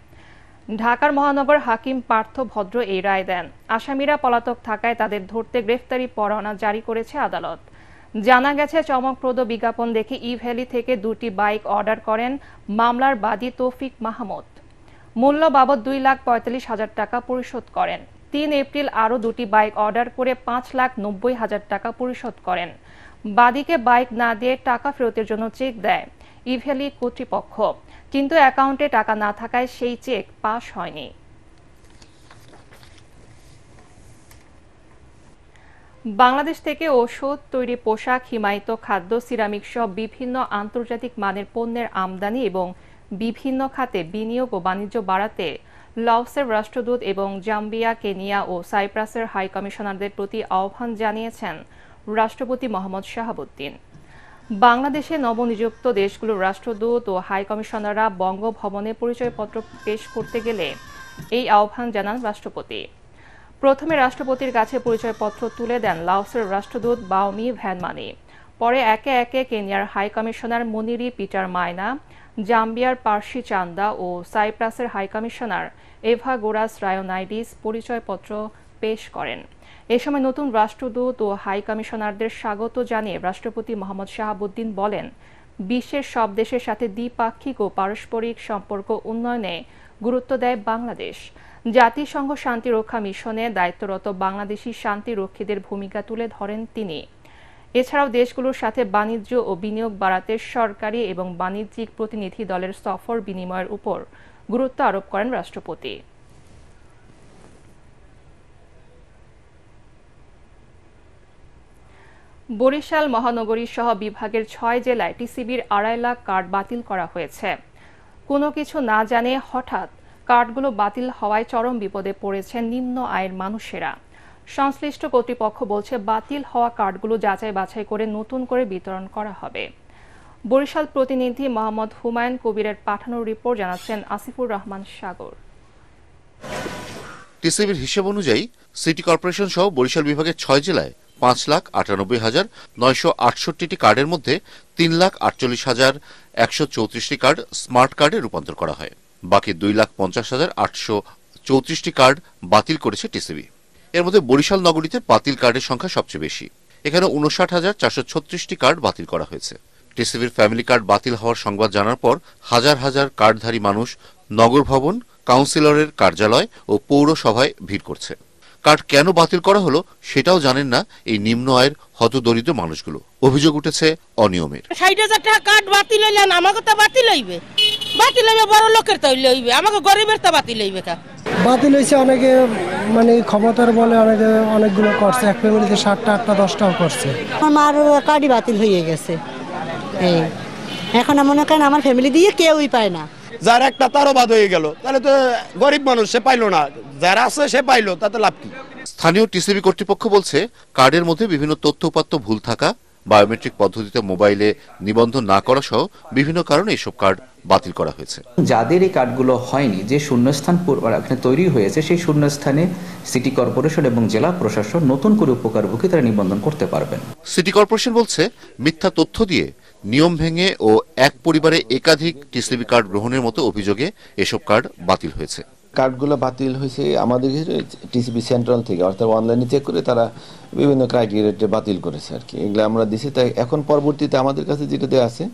ঢাকার মহানগর হাকিম পার্থ ভদ্র এই রায় দেন। আসামিরা পলাতক থাকায় তাদের ধরতে গ্রেফতারি পরোয়ানা জারি করেছে আদালত। জানা গেছে, চমকপ্রদ বিজ্ঞাপন দেখে ইভ্যালি থেকে 2টি বাইক অর্ডার করেন মামলার বাদী তৌফিক মাহমুদ। মূল্য বাবদ 2,45,000 টাকা পরিশোধ করেন। 3 এপ্রিল আরও 2টি বাইক অর্ডার করে 5,90,000 টাকা পরিশোধ করেন। বাদীকে বাইক না দিয়ে টাকা ফেরতের জন্য চেক দেয় ইভ্যালি কর্তৃপক্ষ, কিন্তু অ্যাকাউন্টে টাকা না থাকায় সেই চেক পাস হয়নি। বাংলাদেশ থেকে ওষুধ তৈরি, পোশাক, হিমায়িত খাদ্য, সিরামিক সহ বিভিন্ন আন্তর্জাতিক মানের পণ্যের আমদানি এবং বিভিন্ন খাতে বিনিয়োগ ও বাণিজ্য বাড়াতে লাওসের রাষ্ট্রদূত এবং জাম্বিয়া, কেনিয়া ও সাইপ্রাসের হাই কমিশনারদের প্রতি আহ্বান জানিয়েছেন রাষ্ট্রপতি মোহাম্মদ শাহাবুদ্দিন। বাংলাদেশে নবনিযুক্ত দেশগুলোর রাষ্ট্রদূত ও হাই কমিশনাররা বঙ্গভবনে পরিচয়পত্র পেশ করতে গেলে এই আহ্বান জানান রাষ্ট্রপতি। প্রথমে রাষ্ট্রপতির কাছে পরিচয়পত্র তুলে দেন লাওসের রাষ্ট্রদূত বাওমি ভ্যানমানি। পরে একে একে কেনিয়ার high commissioner Moniri Peter Mayna, জাম্বিয়ার পার্সি চান্দা ও সাইপ্রাসের হাই কমিশনার এভা গোরাস রায়োনাইডিস পরিচয়পত্র পেশ করেন। এ সময় নতুন রাষ্ট্রদূত ও হাই কমিশনারদের স্বাগত জানিয়ে রাষ্ট্রপতি মোহাম্মদ শাহাবুদ্দিন বলেন, বিশ্বের সব দেশের সাথে দ্বিপাক্ষিক ও পারস্পরিক সম্পর্ক উন্নয়নে গুরুত্ব দেয় বাংলাদেশ। জাতিসংঘ শান্তিরক্ষা মিশনে দায়িত্বরত বাংলাদেশি শান্তিরক্ষীদের ভূমিকা তুলে ধরেন তিনি। এছাড়াও দেশগুলোর সাথে বাণিজ্য ও বিনিয়োগ বাড়াতে সরকারি এবং বাণিজ্যিক প্রতিনিধি দলের সফর বিনিময়ের উপর গুরুত্ব আরোপ করেন রাষ্ট্রপতি। বরিশাল মহানগরী সহ বিভাগের 6 জেলায় টিসিবির 2.5 লাখ কার্ড বাতিল করা হয়েছে। কোনো কিছু না জানে হঠাৎ কার্ডগুলো বাতিল হওয়ায় চরম বিপদে পড়েছেন নিম্ন আয়ের মানুষেরা। সংশ্লিষ্ট কর্তৃপক্ষ বলছে, বাতিল হওয়া কার্ডগুলো যাচাই বাছাই করে নতুন করে বিতরণ করা হবে। বরিশাল প্রতিনিধি মোহাম্মদ হুমায়ুন কবিরের পাঠানো রিপোর্ট জানাচ্ছেন আসিফুর রহমান সাগর। টিসিবির হিসেব অনুযায়ী সিটি কর্পোরেশন সহ বরিশাল বিভাগের 6 জেলায় 5,98,968টি কার্ডের মধ্যে 3,48,134টি কার্ড স্মার্ট কার্ডে রূপান্তর করা হয়। বাকি 2,50,834টি কার্ড বাতিল করেছে টিসিবি। এর মধ্যে বরিশাল নগরীতে বাতিল কার্ডের সংখ্যা সবচেয়ে বেশি। এখানে 59,436টি কার্ড বাতিল করা হয়েছে। টিসিবির ফ্যামিলি কার্ড বাতিল হওয়ার সংবাদ জানার পর হাজার হাজার কার্ডধারী মানুষ নগর ভবন, কাউন্সিলরের কার্যালয় ও পৌরসভায় ভিড় করছে। কার্ড কেন বাতিল করা হলো সেটাও জানেন না এই নিম্ন আয়ের হতদরিদ্র মানুষগুলো। অভিযোগ উঠেছে অনিয়মের। 60,000 টাকা কার্ড বাতিল হইলে আমাকে তো বাতিল হইবে, বাতিল হইবে বড় লোকের তো হইবে, আমাকে গরিবের তো বাতিল হইবে। বাতিল হয়েছে অনেকে, মানে ক্ষমতার বলে অনেকে অনেকগুলো করছে, এক ফ্যামিলিতে 7টা 8টা 10টাও করছে। আমার মার কার্ডই বাতিল হয়ে গেছে। এখন মনে করেন আমার ফ্যামিলি দিয়ে কেউই পায় না। যার একটা তারও বাদ হয়ে গেল, তাহলে তো গরিব মানুষ সে পাইলো না, যারা আছে সে পাইলো, তাতে লাভ কি? স্থানীয় টিসিবি কর্তৃপক্ষ বলছে, কার্ডের মধ্যে বিভিন্ন তথ্য উপাত্ত ভুল থাকা, বায়োমেট্রিক পদ্ধতিতে মোবাইলে নিবন্ধন না করা সহ বিভিন্ন কারণে এসব কার্ড বাতিল করা হয়েছে। যাদের এই কার্ডগুলো হয়নি, যে শূন্যস্থান তৈরি হয়েছে, সেই শূন্যস্থানে সিটি কর্পোরেশন এবং জেলা প্রশাসন নতুন করে উপকারভোগী তারা নিবন্ধন করতে পারবেন। সিটি কর্পোরেশন বলছে, মিথ্যা তথ্য দিয়ে নিয়ম ভেঙে ও এক পরিবারে একাধিক টিসিবি কার্ড গ্রহণের মতো অভিযোগে এসব কার্ড বাতিল হয়েছে। কার্ডগুলো বাতিল হয়েছে আমাদের টিসিবি সেন্ট্রাল থেকে, অর্থাৎ অনলাইনে চেক করে তারা বিভিন্ন ক্রাইটেরিয়াতে বাতিল করেছে আর কি। এগুলো আমরা দিছি। তাই এখন পরবর্তীতে আমাদের কাছে যেটা দেওয়া আছে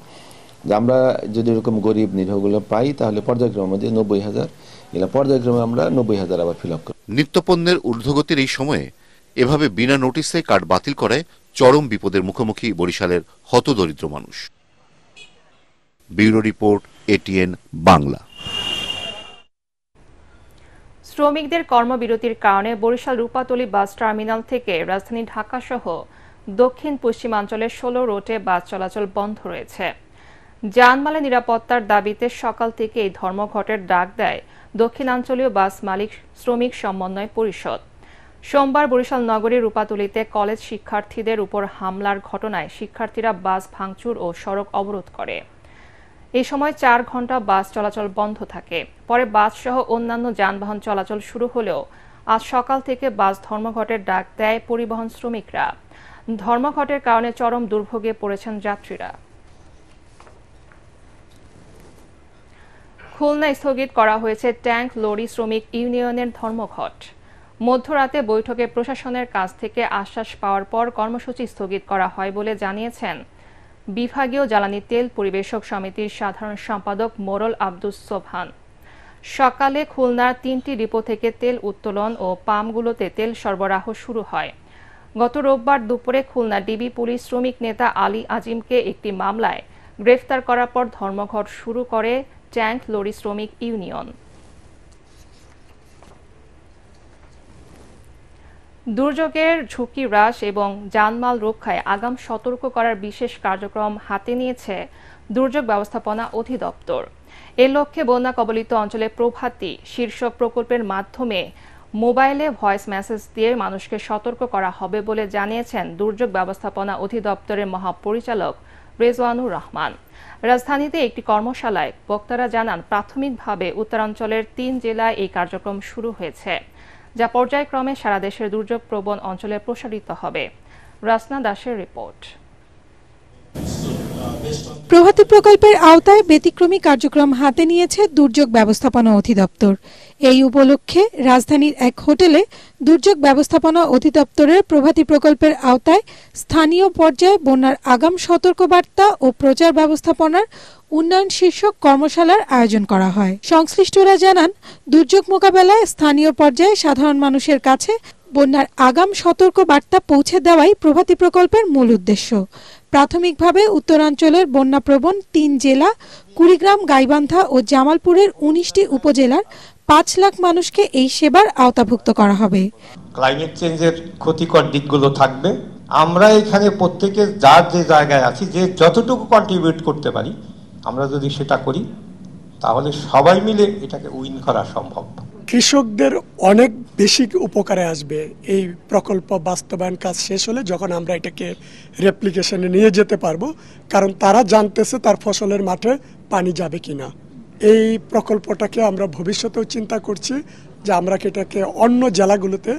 যে আমরা যদি এরকম গরিব নিরীহগুলো পাই, তাহলে পর্যায়ক্রমের মধ্যে 90,000, এগুলো পর্যায়ক্রমে আমরা 90,000 আবার ফিল আপ করি। নিত্যপণ্যের ঊর্ধ্বগতির এই সময়ে এভাবে বিনা নোটিসে কার্ড বাতিল করায় চরম বিপদের মুখোমুখি বরিশালের হতদরিদ্র মানুষ। Bureau report, ATN Bangla. শ্রমিকদের কর্মবিরতির কারণে বরিশাল রূপাতলী বাস টার্মিনাল থেকে রাজধানী ঢাকা সহ দক্ষিণ পশ্চিমাঞ্চলের 16 রুটে বাস চলাচল বন্ধ রয়েছে। যানমালের নিরাপত্তার দাবিতে সকাল থেকেই ধর্মঘটের ডাক দেয় দক্ষিণাঞ্চলীয় বাস মালিক শ্রমিক সমন্বয় পরিষদ। সোমবার বরিশাল নগরীর রূপাতলীতে কলেজ শিক্ষার্থীদের উপর হামলার ঘটনায় শিক্ষার্থীরা বাস ভাঙচুর ও সড়ক অবরোধ করে। এই সময় 4 ঘণ্টা বাস চলাচল বন্ধ থাকে। পরে বাস সহ অন্যান্য যানবাহন চলাচল শুরু হলেও আজ সকাল থেকে বাস ধর্মঘটের ডাক দেয় পরিবহন শ্রমিকরা। ধর্মঘটের কারণে চরম দুর্ভোগে পড়েছেন যাত্রীরা। খুলনায় স্থগিত করা হয়েছে ট্যাঙ্ক লরি শ্রমিক ইউনিয়নের ধর্মঘট। মধ্যরাতে বৈঠকে প্রশাসনের কাছ থেকে আশ্বাস পাওয়ার পর কর্মসূচি স্থগিত করা হয় বলে জানিয়েছেন বিভাগীয় জ্বালানি তেল পরিবেশক সমিতির সাধারণ সম্পাদক মোরল আব্দুস সোবহান। সকালে খুলনার 3টি ডিপো থেকে তেল উত্তোলন ও পাম্পগুলোতে তেল সরবরাহ শুরু হয়। গত রোববার দুপুরে খুলনা ডিবি পুলিশ শ্রমিক নেতা আলী আজিমকে একটি মামলায় গ্রেফতার করার পর ধর্মঘট শুরু করে ট্যাঙ্ক লরি শ্রমিক ইউনিয়ন। দুর্যোগের ঝুঁকি হ্রাস এবং জানমাল রক্ষায় আগাম সতর্ক করার বিশেষ কার্যক্রম হাতে নিয়েছে দুর্যোগ ব্যবস্থাপনা অধিদপ্তর। এ লক্ষ্যে বন্যা কবলিত অঞ্চলে প্রভাতী শীর্ষক প্রকল্পের মাধ্যমে মোবাইলে ভয়েস মেসেজ দিয়ে মানুষকে সতর্ক করা হবে বলে জানিয়েছেন দুর্যোগ ব্যবস্থাপনা অধিদপ্তরের মহাপরিচালক রেজওয়ানুর রহমান। রাজধানীতে একটি কর্মশালায় বক্তারা জানান প্রাথমিকভাবে উত্তরাঞ্চলের 3 জেলায় এই কার্যক্রম শুরু হয়েছে, যা পর্যায়ক্রমে সারা দেশের দুর্যোগ প্রবণ অঞ্চলে প্রসারিত হবে। রাসনা দাসের রিপোর্ট। প্রভাতী প্রকল্পের আওতায় ব্যতিক্রমী কার্যক্রম হাতে নিয়েছে দুর্যোগ ব্যবস্থাপনা অধিদপ্তর। এই উপলক্ষে রাজধানীর এক হোটেলে দুর্যোগ ব্যবস্থাপনা অধিদপ্তরের প্রভাতী প্রকল্পের আওতায় স্থানীয় পর্যায়ে বন্যার আগাম সতর্কবার্তা ও প্রচার ব্যবস্থাপনার উন্নয়ন শীর্ষক কর্মশালার আয়োজন করা হয়। সংশ্লিষ্টরা জানান, দুর্যোগ মোকাবেলায় স্থানীয় পর্যায়ে সাধারণ মানুষের কাছে বন্যার আগাম সতর্ক বার্তা পৌঁছে দেওয়াই প্রভাতী প্রকল্পের মূল উদ্দেশ্য। প্রাথমিকভাবে উত্তরাঞ্চলের বন্যাপ্রবণ 3 জেলা কুড়িগ্রাম, গাইবান্ধা ও জামালপুরের 19টি উপজেলার 5 লাখ মানুষকে এই সেবার আওতাভুক্ত করা হবে। ক্লাইমেট চেঞ্জের ক্ষতিকর দিকগুলো থাকবে। আমরা এখানে প্রত্যেকে যার যে জায়গায় আছি, যে যতটুকু কন্ট্রিবিউট করতে পারি, আমরা যদি সেটা করি তাহলে সবাই মিলে এটাকে উইন করা সম্ভব। কৃষকদের অনেক বেশি উপকারে আসবে এই প্রকল্প বাস্তবায়ন কাজ শেষ হলে, যখন আমরা এটাকে রেপ্লিকেশনে নিয়ে যেতে পারবো, কারণ তারা জানতেছে তার ফসলের মাঠে পানি যাবে কিনা। এই প্রকল্পটাকে আমরা ভবিষ্যতেও চিন্তা করছি যে আমরা এটাকে অন্য জেলাগুলোতে,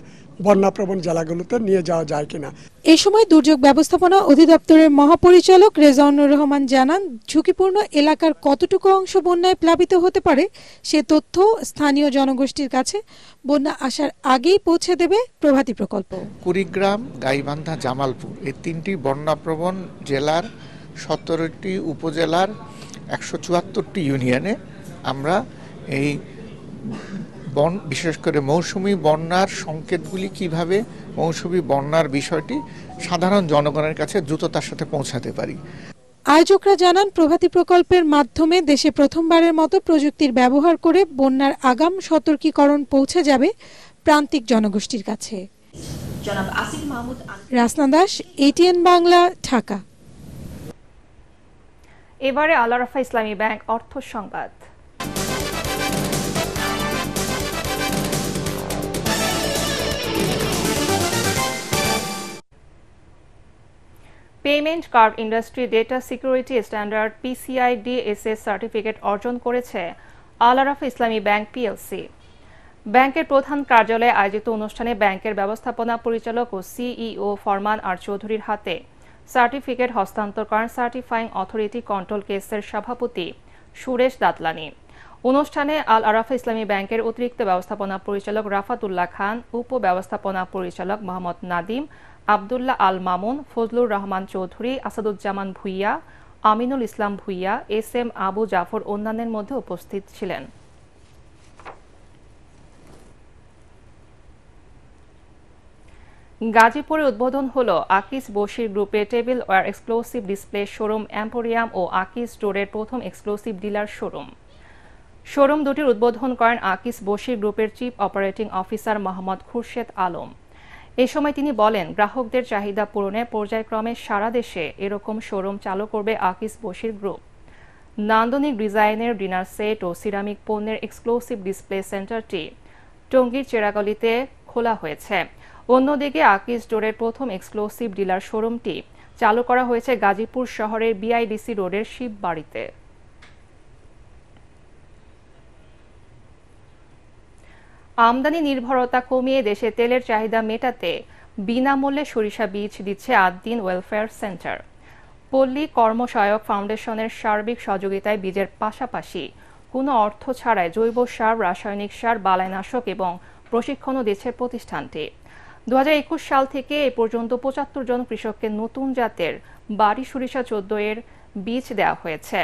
বন্যাপ্রবণ জেলাগুলোতে নিয়ে যাওয়া যায় কিনা। এই সময় দুর্যোগ ব্যবস্থাপনা অধিদপ্তরের মহাপরিচালক রেজওয়ানুর রহমান জানান, ঝুঁকিপূর্ণ এলাকার কতটুকু অংশ বন্যায় প্লাবিত হতে পারে সে তথ্য স্থানীয় জনগোষ্ঠীর কাছে বন্যা আসার আগেই পৌঁছে দেবে প্রভাতী প্রকল্প। কুড়িগ্রাম, গাইবান্ধা, জামালপুর এই 3টি বন্যাপ্রবণ জেলার 17টি উপজেলার 174টি ইউনিয়নে আমরা এই বিশেষ করে মৌসুমী বন্যার সংকেতগুলি কিভাবে মৌসুমী বন্যার বিষয়টি সাধারণ জনগণের কাছে দ্রুততার সাথে পৌঁছাতে পারি। আয়োজকরা জানান, প্রভাতী প্রকল্পের মাধ্যমে দেশে প্রথমবারের মতো প্রযুক্তির ব্যবহার করে বন্যার আগাম সতর্কীকরণ পৌঁছে যাবে প্রান্তিক জনগোষ্ঠীর কাছে। রাসনা দাস, ATN বাংলা, ঢাকা। এবারে আল আরাফা ইসলামী ব্যাংক অর্থ সংবাদ। Payment card industry data security standard PCI DSS certificate অর্জন করেছে আল আরাফা ইসলামী ব্যাংক PLC। ব্যাংকের প্রধান কার্যালয়ে আয়োজিত অনুষ্ঠানে ব্যাংকের ব্যবস্থাপনা পরিচালক ও CEO ফরমান আর চৌধুরীর হাতে সার্টিফিকেট হস্তান্তর করেন সার্টিফাইং অথরিটি কন্ট্রোল কেসের সভাপতি সুরেশ দাতলানি। অনুষ্ঠানে আল আরাফা ইসলামী ব্যাংকের অতিরিক্ত ব্যবস্থাপনা পরিচালক রাফাতুল্লাহ খান, উপ ব্যবস্থাপনা পরিচালক মোহাম্মদ নাদিম, আব্দুল্লাহ আল মামুন, ফজলুর রহমান চৌধুরী, আসাদুজ্জামান ভুইয়া, আমিনুল ইসলাম ভুইয়া, SM আবু জাফর অন্যান্যের মধ্যে উপস্থিত ছিলেন। গাজীপুরে উদ্বোধন হল আকিস বশির গ্রুপের tableware exclusive display showroom emporium ও আকিস স্টোরের প্রথম এক্সক্লুসিভ ডিলার শোরুম। শোরুম দুটির উদ্বোধন করেন আকিস বশির গ্রুপের chief operating officer Mohammad Khurshed Alam. এ সময় তিনি বলেন, গ্রাহকদের চাহিদা পূরণে পর্যায়ক্রমে সারা দেশে এরকম শোরুম চালু করবে আকিস বশির গ্রুপ। নান্দনিক ডিজাইনের ডিনার সেট ও সিরামিক পণ্যের এক্সক্লুসিভ ডিসপ্লে সেন্টারটি টঙ্গীর চেরাগলিতে খোলা হয়েছে। অন্যদিকে আকিজ স্টোরের প্রথম এক্সক্লুসিভ ডিলার শোরুমটি চালু করা হয়েছে গাজীপুর শহরের বিআইডিসি রোডের শিববাড়িতে। আমদানি নির্ভরতা কমিয়ে দেশে তেলের চাহিদা মেটাতে বিনামূল্যে সরিষা বীজ দিচ্ছে আদ্দিন ওয়েলফেয়ার সেন্টার। পল্লী কর্মসহায়ক ফাউন্ডেশনের সার্বিক সহযোগিতায় বীজের পাশাপাশি কোনো অর্থ ছাড়াই জৈব সার, রাসায়নিক সার, বালাইনাশক এবং প্রশিক্ষণও দিচ্ছে প্রতিষ্ঠানটি। 2021 সাল থেকে এ পর্যন্ত 75 জন কৃষককে নতুন জাতের বাড়ি সরিষা 14 এর বীজ দেওয়া হয়েছে।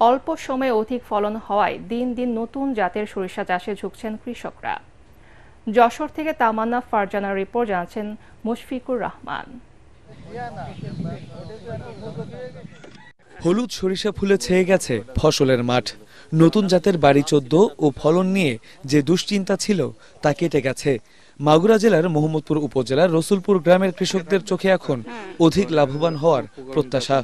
অল্প সময়ে অধিক ফলন হওয়ায় দিন দিন নতুন জাতের সরিষা চাষে ঝুঁকছেন কৃষকরা। যশোর থেকে তামান্না ফারজানার রিপোর্ট, জানাচ্ছেন মুশফিকুর রহমান। হলুদ সরিষা ফুলে ছেয়ে গেছে ফসলের মাঠ। নতুন জাতের বাড়ি 14 ও ফলন নিয়ে যে দুশ্চিন্তা ছিল তা কেটে গেছে। মাগুরা জেলার মোহাম্মদপুর উপজেলার রসুলপুর গ্রামের কৃষকদের চোখে এখন অধিক লাভবান হওয়ার প্রত্যাশা।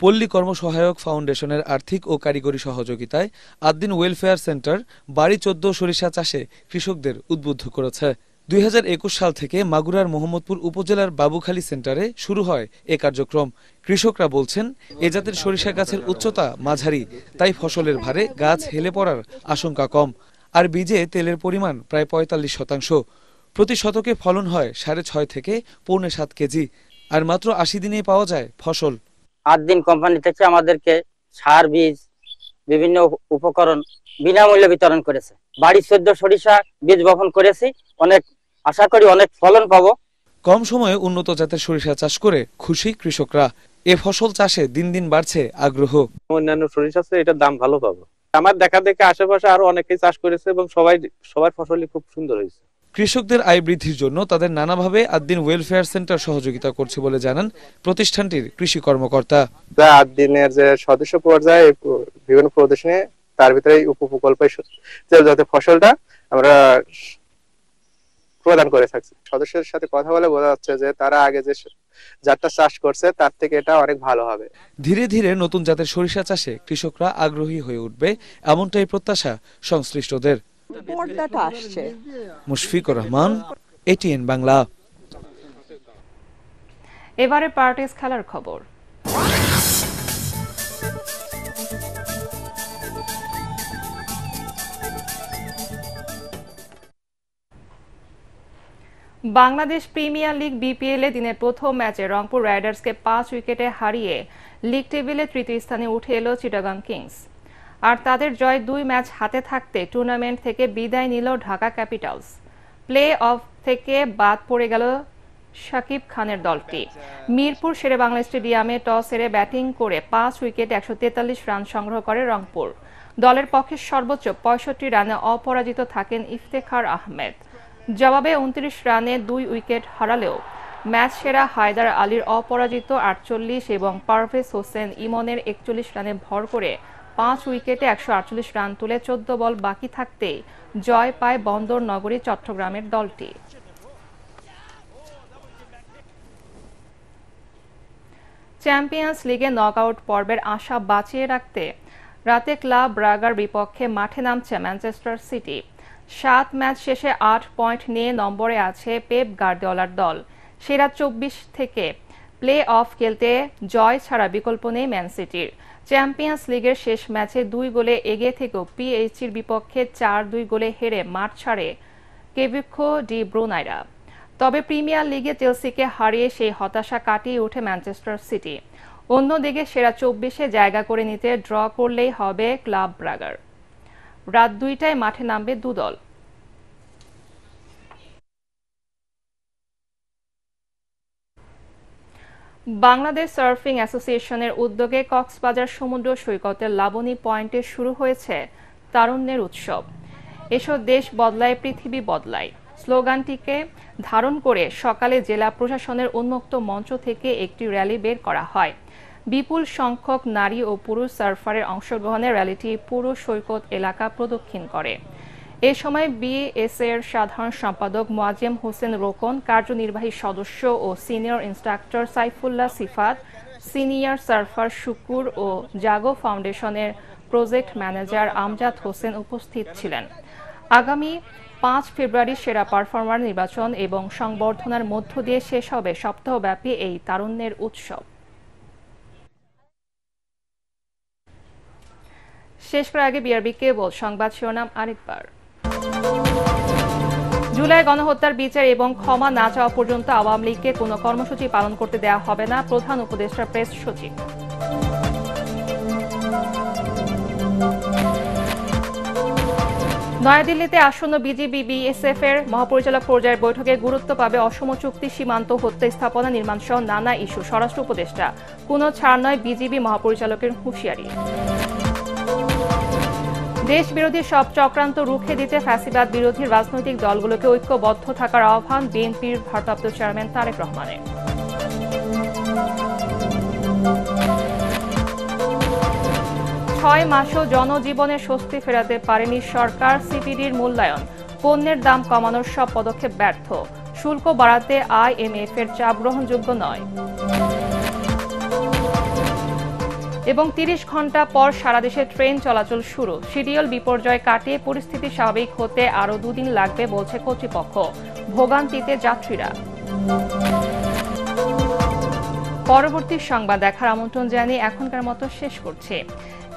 পল্লী কর্মসহায়ক ফাউন্ডেশনের আর্থিক ও কারিগরি সহযোগিতায় আদ্দিন ওয়েলফেয়ার সেন্টার বাড়ি 14 সরিষা চাষে কৃষকদের উদ্বুদ্ধ করেছে। 2021 সাল থেকে মাগুরার মোহাম্মদপুর উপজেলার বাবুখালী সেন্টারে শুরু হয় এ কার্যক্রম। কৃষকরা বলছেন, এ জাতের সরিষা গাছের উচ্চতা মাঝারি, তাই ফসলের ভারে গাছ হেলে পড়ার আশঙ্কা কম। আর বীজে তেলের পরিমাণ প্রায় 45%। প্রতি শতকে ফলন হয় 6.5 থেকে 7.5 কেজি। আর মাত্র 80 দিনেই পাওয়া যায় ফসল। আদ্দিন কোম্পানি থেকে আমাদেরকে সার, বীজ, বিভিন্ন উপকরণ বিনামূল্যে বিতরণ করেছে। বাড়ি 14 সরিষা বীজ বপন করেছি, অনেক আশা করি অনেক ফলন পাবো। কম সময়ে উন্নত জাতের সরিষা চাষ করে খুশি কৃষকরা। এ ফসল চাষে দিন দিন বাড়ছে আগ্রহ। অন্যান্য সরিষা আছে, এটার দাম ভালো পাবো। আমার দেখা দেখে আশেপাশে আরো অনেকেই চাষ করেছে এবং সবার ফসলই খুব সুন্দর হয়েছে। কৃষকদের আয় বৃদ্ধির জন্য তাদের নানাভাবে আদ্দিন ওয়েলফেয়ার সেন্টার সহযোগিতা করছে বলে জানান প্রতিষ্ঠানটির কৃষি কর্মকর্তা। আদ্দিনের যে সদস্য পর্যায়ে বিভিন্ন প্রদর্শনী, তার ভিতরে উপপ্রকল্পের যাতে ফসলটা আমরা প্রদান করে থাকছি। সদস্যদের সাথে কথা বলে বোঝা যাচ্ছে যে তারা আগে যে জাতটা চাষ করছে তার থেকে এটা অনেক ভালো হবে। ধীরে ধীরে নতুন জাতের সরিষা চাষে কৃষকরা আগ্রহী হয়ে উঠবে, এমনটাই প্রত্যাশা সংশ্লিষ্টদের। মুশফিকুর রহমান, এটিএন বাংলা। এবারে পার্টিস খেলার খবর। বাংলাদেশ প্রিমিয়ার লিগ বিপিএল এ দিনের প্রথম ম্যাচে রংপুর রাইডার্সকে 5 উইকেটে হারিয়ে লিগ টেবিলে তৃতীয় স্থানে উঠে এলো চিটাগাং কিংস। আর তাদের জয় 2 ম্যাচ হাতে থাকতে টুর্নামেন্ট থেকে বিদায় নিল ঢাকা ক্যাপিটালস। প্লে অফ থেকে বাদ পড়ে গেল শাকিব খানের দলটি। মিরপুর শেরেবাংলা স্টেডিয়ামে টস হেরে ব্যাটিং করে 5 উইকেটে 143 রান সংগ্রহ করে রংপুর। দলের পক্ষে সর্বোচ্চ 65 রানে অপরাজিত থাকেন ইফতেখার আহমেদ। জবাবে 29 রানে 2 উইকেট হারালেও ম্যাচ সেরা হায়দার আলীর অপরাজিত 48 এবং পারভেজ হোসেন ইমনের 41 রানে ভর করে 5 উইকেটে 148 রান তুলে 14 বল বাকি থাকতেই জয় পায় বন্দর নগরী চট্টগ্রামের দলটি। চ্যাম্পিয়ন্স লিগে নকআউট পর্বের আশা বাঁচিয়ে রাখতে রাতে ক্লাব ব্রাগার বিপক্ষে মাঠে নামছে ম্যানচেস্টার সিটি। 7 ম্যাচ শেষে 8 পয়েন্ট নিয়ে নম্বরে আছে পেপ গার্দিওলার দল। সেরা 24 থেকে প্লে অফ খেলতে জয় ছাড়া বিকল্প নেই ম্যান সিটির। চ্যাম্পিয়ন্স লিগের শেষ ম্যাচে 2 গোলে এগিয়ে থেকেও পিএইচজির বিপক্ষে 4-2 গোলে হেরে মাঠ ছাড়ে কেভিখো ডি ব্রুনাইরা। তবে প্রিমিয়ার লিগে চেলসিকে হারিয়ে সেই হতাশা কাটিয়ে ওঠে ম্যানচেস্টার সিটি। অন্যদিকে সেরা 24-এ জায়গা করে নিতে ড্র করলেই হবে ক্লাব ব্রাগার। রাত 2টায় মাঠে নামবে 2 দল। বাংলাদেশ সার্ফিং অ্যাসোসিয়েশনের উদ্যোগে কক্সবাজার সমুদ্র সৈকতের লাবণী পয়েন্টে শুরু হয়েছে তারুণ্যের উৎসব। এসো দেশ বদলায়, পৃথিবী বদলায় স্লোগানটিকে ধারণ করে সকালে জেলা প্রশাসনের উন্মুক্ত মঞ্চ থেকে একটি র্যালি বের করা হয়। বিপুল সংখ্যক নারী ও পুরুষ সার্ফারের অংশগ্রহণে র্যালিটি পুরো সৈকত এলাকা প্রদক্ষিণ করে। এ সময় বিএসএর সাধারণ সম্পাদক মোয়াজ্জেম হোসেন রোকন, কার্যনির্বাহী সদস্য ও সিনিয়র ইনস্ট্রাক্টর সাইফুল্লাহ সিফাত, সিনিয়র সার্ফার শুকুর ও জাগো ফাউন্ডেশনের প্রজেক্ট ম্যানেজার আমজাদ হোসেন উপস্থিত ছিলেন। আগামী 5 ফেব্রুয়ারি সেরা পারফর্মার নির্বাচন এবং সংবর্ধনার মধ্য দিয়ে শেষ হবে সপ্তাহব্যাপী এই তারুণ্যের উৎসব। শেষ করার আগে বিআরবি কেবল সংবাদ শিরোনাম আরেকবার। জুলাই গণহত্যার বিচার এবং ক্ষমা না চাওয়া পর্যন্ত আওয়ামী লীগকে কোনো কর্মসূচি পালন করতে দেওয়া হবে না, প্রধান উপদেষ্টা প্রেস সচিব। নয়াদিল্লিতে আসন্ন বিজিবি বিএসএফ এর মহাপরিচালক পর্যায়ের বৈঠকে গুরুত্ব পাবে অসম চুক্তি, সীমান্ত হত্যা স্থাপনা, নির্মাণ সহ নানা ইস্যু। স্বরাষ্ট্র উপদেষ্টা, কোনো ছাড় নয় বিজিবি মহাপরিচালকের হুঁশিয়ারি। দেশ বিরোধী সব চক্রান্ত রুখে দিতে ফ্যাসিবাদ বিরোধী রাজনৈতিক দলগুলোকে ঐক্যবদ্ধ থাকার আহ্বান বিএনপির ভারপ্রাপ্ত চেয়ারম্যান তারেক রহমানের। 6 মাসেও জনজীবনে স্বস্তি ফেরাতে পারেনি সরকার, সিপিডির মূল্যায়ন। পণ্যের দাম কমানোর সব পদক্ষেপ ব্যর্থ, শুল্ক বাড়াতে আইএমএফ এর চাপ গ্রহণযোগ্য নয়। এবং 30 ঘন্টা পর সারা দেশে ট্রেন চলাচল শুরু, শিডিউল বিপর্যয় কাটিয়ে পরিস্থিতি স্বাভাবিক হতে আরও 2 দিন লাগবে বলছে কর্তৃপক্ষ, ভোগান্তিতে যাত্রীরা। পরবর্তী সংবাদ দেখার আমন্ত্রণ জানিয়ে এখনকার মতো শেষ করছে।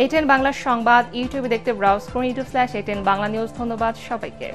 এটিএন বাংলার সংবাদ ইউটিউবে দেখতে ব্রাউজ করুন, youtube/ATN বাংলা নিউজ। ধন্যবাদ সবাইকে।